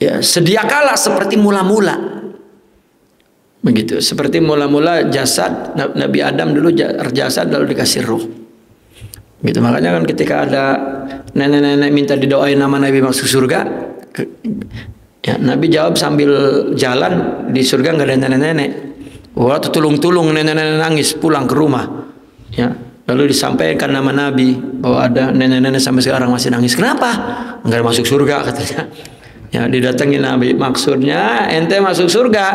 ya sedia kala seperti mula-mula. Begitu, seperti mula-mula jasad Nabi Adam dulu jasad lalu dikasih ruh. Gitu, makanya kan ketika ada nenek-nenek minta didoain nama Nabi masuk surga, ya, Nabi jawab sambil jalan, di surga nggak ada nenek-nenek. Wah, tulung-tulung nenek-nenek nangis pulang ke rumah. Ya, lalu disampaikan nama Nabi bahwa ada nenek-nenek sampai sekarang masih nangis. Kenapa? Nggak masuk surga katanya. Ya, didatengin Nabi, maksudnya ente masuk surga,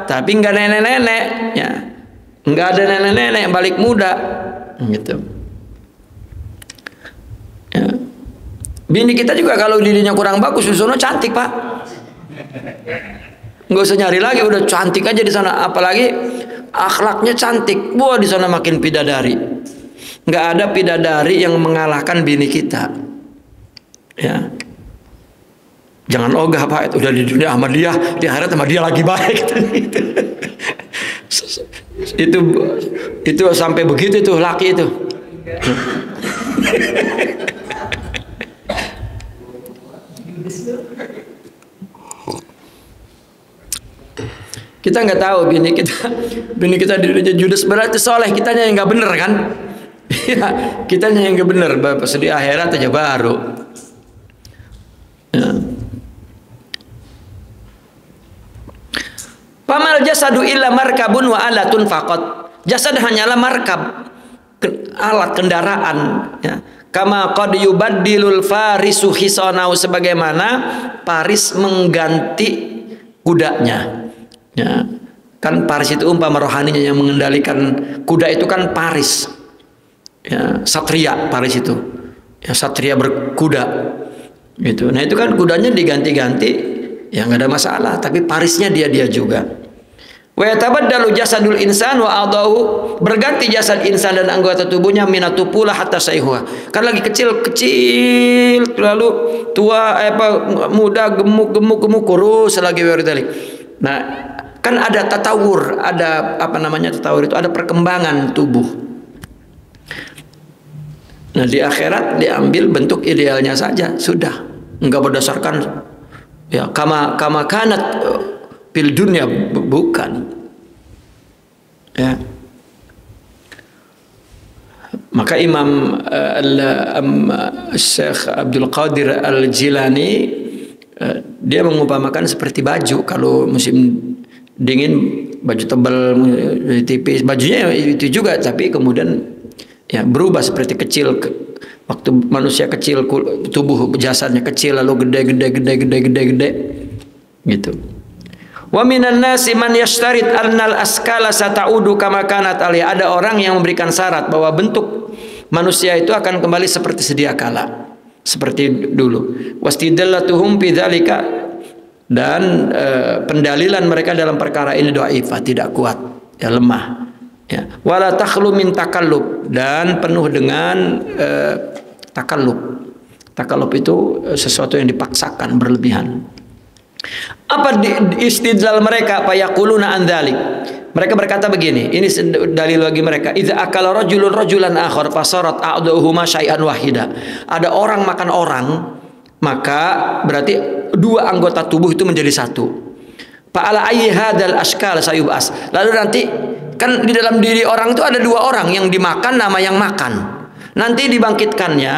tapi nggak nenek-nenek, ya, nggak ada nenek-nenek balik muda, gitu. Ya. Bini kita juga kalau dirinya kurang bagus, di sana cantik pak, nggak usah nyari lagi, udah cantik aja di sana, apalagi akhlaknya cantik, wah di sana makin bidadari, nggak ada bidadari yang mengalahkan bini kita, ya. Jangan ogah pak, udah di dunia sama dia, di akhirat sama dia lagi baik. itu sampai begitu tuh laki itu. Kita nggak tahu bini kita di dunia judes, berarti soleh, kitanya yang nggak bener kan? Ya, kitanya yang nggak bener, pas di akhirat aja baru. Ya. Pamal jasadu illa markabun wa alatun faqat. Jasad hanyalah markab, alat kendaraan, ya. Kama qad yubaddilul farisu hisanau, sebagaimana Paris mengganti kudanya. Ya. Kan Paris itu umpama rohaninya yang mengendalikan kuda itu kan Paris. Ya, satria Paris itu. Ya, satria berkuda. Gitu. Nah, itu kan kudanya diganti-ganti. Ya nggak ada masalah, tapi Parisnya dia juga. Wa yatabaddalu jasadul insan wa a'dahu, berganti jasad insan dan anggota tubuhnya minatupula hatta sayhuha. Kan lagi kecil lalu tua muda gemuk kurus lagi berdalik. Nah, kan ada tatawur, ada apa namanya tatawur itu, ada perkembangan tubuh. Nah di akhirat diambil bentuk idealnya saja, sudah, enggak berdasarkan ya kama kanat fil dunya, bukan. Ya. Maka Imam Syekh Abdul Qadir Al-Jilani dia mengumpamakan seperti baju. Kalau musim dingin baju tebal tipis, bajunya itu juga, tapi kemudian ya berubah seperti kecil. Waktu manusia kecil, tubuh jasadnya kecil, lalu gede gitu. Wa minan nasi man yashtarit annal askala sataudu kama kanat alaihi. Ada orang yang memberikan syarat bahwa bentuk manusia itu akan kembali seperti sedia kala, seperti dulu. Wastidallatuhum fi dzalika, dan pendalilan mereka dalam perkara ini dhaifah, tidak kuat, ya lemah. Ya. Wala takhlu min takallub, dan penuh dengan takallub. Takallub itu sesuatu yang dipaksakan, berlebihan. Apa istidlal mereka? Fayaquluna an dzalik. Mereka berkata begini, ini dalil bagi mereka. Idza akala rajulun rajulan akhar fasarat a'dhuhuma syai'an wahida. Ada orang makan orang, maka berarti dua anggota tubuh itu menjadi satu. Fa ala ayyi hadzal ashkal sayubas. Lalu nanti kan di dalam diri orang itu ada dua orang, yang dimakan nama yang makan. Nanti dibangkitkannya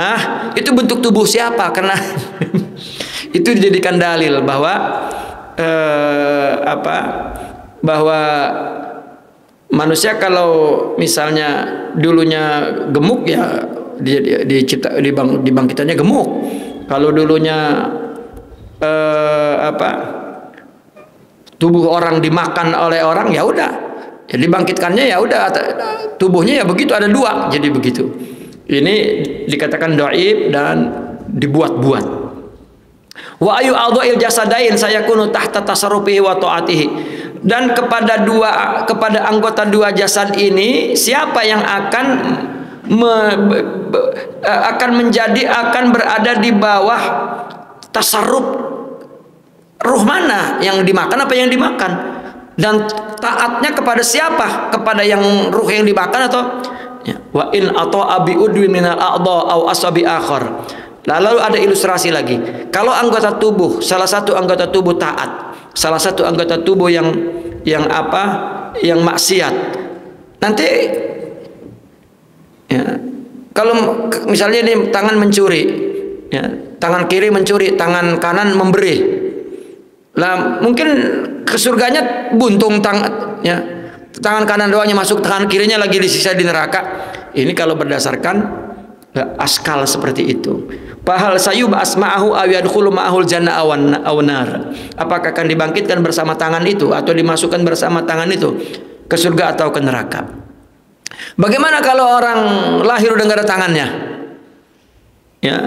itu bentuk tubuh siapa? Karena itu dijadikan dalil bahwa bahwa manusia kalau misalnya dulunya gemuk, ya dibangkitannya gemuk. Kalau dulunya tubuh orang dimakan oleh orang, ya udah, ya dibangkitkannya ya udah, tubuhnya ya begitu, ada dua, jadi begitu. Ini dikatakan dhaif dan dibuat-buat. Wa ayu a'dha'il jasadain sayakunu tahta tasarrufihi wa ta'atihi. Dan kepada anggota dua jasad ini, siapa yang akan berada di bawah tasarruf ruh mana, yang dimakan apa yang dimakan, dan taatnya kepada siapa, kepada yang ruh yang dimakan atau wa in ata'a bi udwi minal a'dha aw asabi akhar. Lalu ada ilustrasi lagi. Kalau anggota tubuh, salah satu anggota tubuh taat, salah satu anggota tubuh yang maksiat, nanti ya, kalau misalnya ini tangan mencuri, ya, tangan kiri mencuri, tangan kanan memberi, lah mungkin ke surganya buntung tangan kanan doangnya masuk, tangan kirinya lagi disiksa di neraka. Ini kalau berdasarkan askal seperti itu. Fahal sayub asma'ahu aw yadkhulu ma'ahul jannah aw nar. Apakah akan dibangkitkan bersama tangan itu atau dimasukkan bersama tangan itu ke surga atau ke neraka? Bagaimana kalau orang lahir udah enggak ada tangannya? Ya.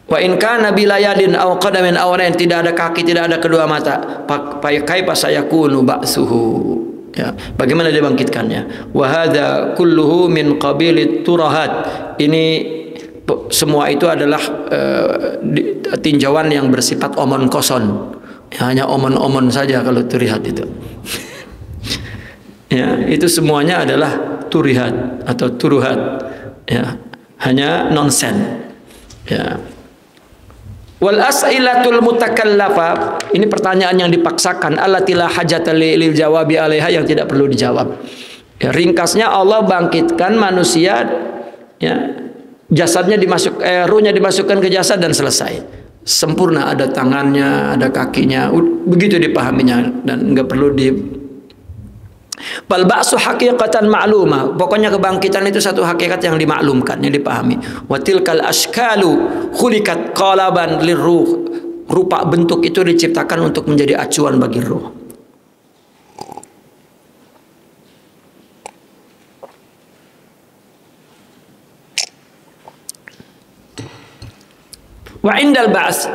Wa in kana bila yadin aw qadamin aw rain, tidak ada kaki, tidak ada kedua mata. Kaifa sayakunu ba'suhu? Ya, bagaimana dibangkitkannya? Wa hadza kulluhu min qabilit turahat. Ini semua itu adalah tinjauan yang bersifat omon koson. Ya, hanya omon-omon saja kalau turihat itu. Ya, itu semuanya adalah turihat atau turuhat. Ya, hanya nonsen. Ya. Wal as'ilatul mutakallafa, ini pertanyaan yang dipaksakan, allati la hajata lil jawabi 'alaiha, yang tidak perlu dijawab. Ya, ringkasnya Allah bangkitkan manusia, ya, jasadnya ruhnya dimasukkan ke jasad dan selesai. Sempurna, ada tangannya, ada kakinya, begitu dipahaminya dan enggak perlu di bal ba'su haqiqatan ma'lumah. Pokoknya kebangkitan itu satu hakikat yang dimaklumkan, yang dipahami. Wa tilkal ashkalu khuliqat qalaban lirruh. Rupa bentuk itu diciptakan untuk menjadi acuan bagi ruh. Wa indal ba's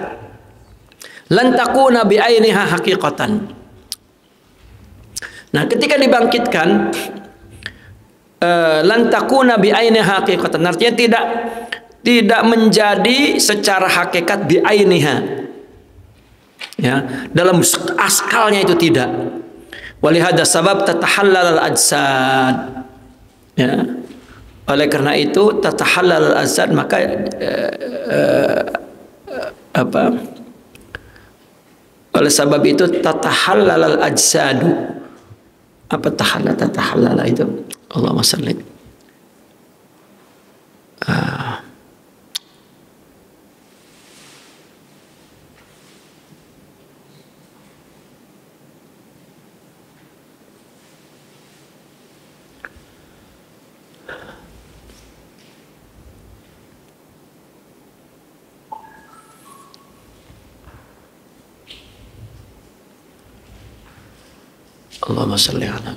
lan takuna bi ainiha haqiqatan. Nah, ketika dibangkitkan lan takuna bi ainiha haqiqatan, artinya tidak menjadi secara hakikat bi ainiha. Ya, dalam askalnya itu tidak. Walihada sabab tatahallal al-ajsad. Ya. Oleh karena itu tatahallal al-ajsad, maka oleh sebab itu tatahallal al-ajsadu. Apa tatahallal itu? Allahumma shalli. Allahumma shalli ala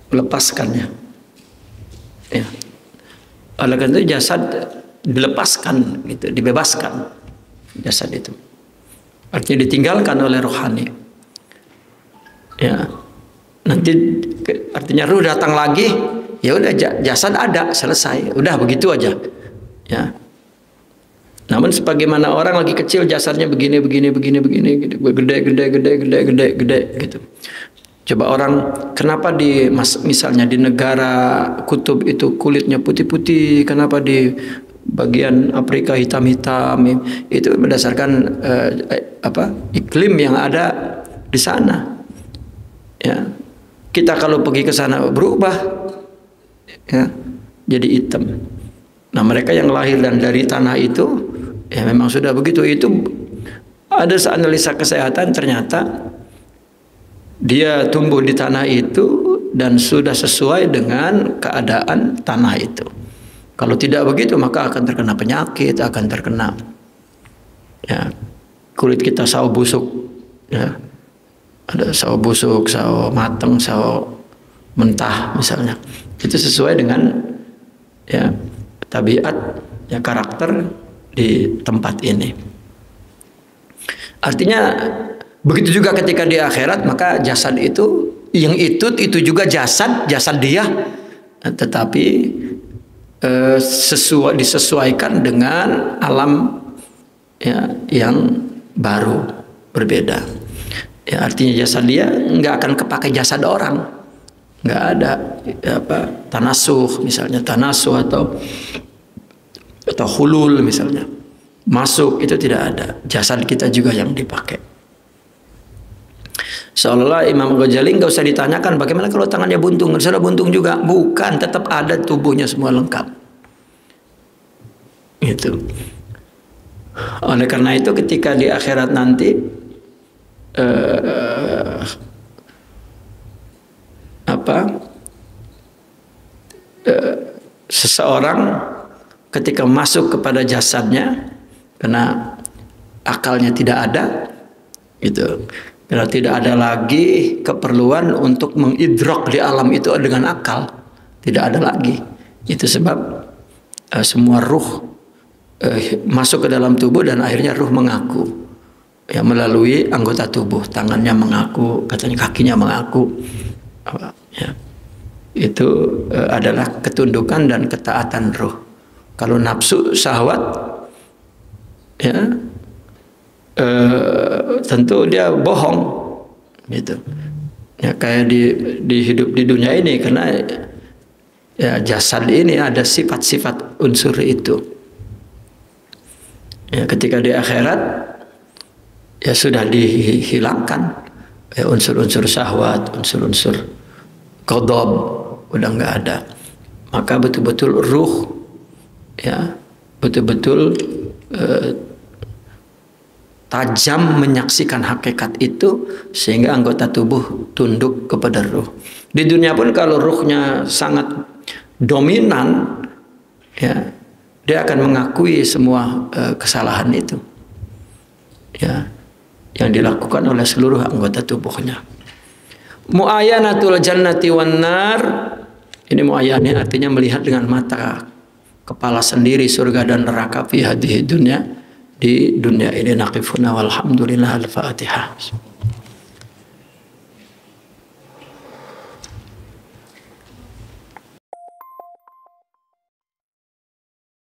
melepaskannya. Ya. Oleh karena itu jasad dilepaskan, gitu, dibebaskan jasad itu. Artinya ditinggalkan oleh rohani. Ya. Nanti artinya ruh datang lagi, ya udah jasad ada, selesai, udah begitu aja. Ya. Namun sebagaimana orang lagi kecil jasadnya begini gitu, gede gitu. Coba orang, kenapa misalnya di negara kutub itu kulitnya putih-putih, kenapa di bagian Afrika hitam-hitam? Itu berdasarkan iklim yang ada di sana. Ya. Kita kalau pergi ke sana berubah, ya, jadi hitam. Nah, mereka yang lahir dan dari tanah itu, ya memang sudah begitu. Itu ada analisa kesehatan, ternyata dia tumbuh di tanah itu dan sudah sesuai dengan keadaan tanah itu. Kalau tidak begitu, maka akan terkena penyakit, akan terkena, ya, kulit kita sawo busuk, ya. Ada sawo busuk, sawo mateng, sawo mentah misalnya. Itu sesuai dengan, ya, tabiat, ya, karakter di tempat ini. Artinya begitu juga ketika di akhirat, maka jasad itu, yang itu juga jasad dia, tetapi disesuaikan dengan alam, ya, yang baru, berbeda. Ya, artinya jasad dia nggak akan kepake jasad orang, nggak ada, ya, tanasuh misalnya, tanasuh atau hulul misalnya, masuk, itu tidak ada. Jasad kita juga yang dipakai. Seolah-olah Imam Ghazali nggak usah ditanyakan bagaimana kalau tangannya buntung, nggak usah buntung juga, bukan, tetap ada tubuhnya semua lengkap. Itu. Oleh karena itu ketika di akhirat nanti seseorang ketika masuk kepada jasadnya, karena akalnya tidak ada, gitu, karena tidak ada lagi keperluan untuk mengidrak di alam itu dengan akal, tidak ada lagi. Itu sebab semua ruh masuk ke dalam tubuh dan akhirnya ruh mengaku, ya, melalui anggota tubuh, tangannya mengaku, katanya kakinya mengaku, ya. Itu adalah ketundukan dan ketaatan ruh. Kalau nafsu syahwat, ya, tentu dia bohong, gitu, ya, kayak di hidup di dunia ini, karena, ya, jasad ini ada sifat-sifat unsur itu. Ya, ketika di akhirat, ya, sudah dihilangkan, ya, unsur-unsur syahwat, unsur-unsur ghadab, udah nggak ada. Maka betul-betul ruh, ya, betul-betul tajam menyaksikan hakikat itu, sehingga anggota tubuh tunduk kepada ruh. Di dunia pun kalau ruhnya sangat dominan, ya, dia akan mengakui semua kesalahan itu, ya, yang dilakukan oleh seluruh anggota tubuhnya. Mu'ayanatul jannati wan nar, ini mu'ayanah artinya melihat dengan mata kepala sendiri surga dan neraka fi hadhihi dunya, di dunia ini. Naqifuna walhamdulillah, al-Fatihah.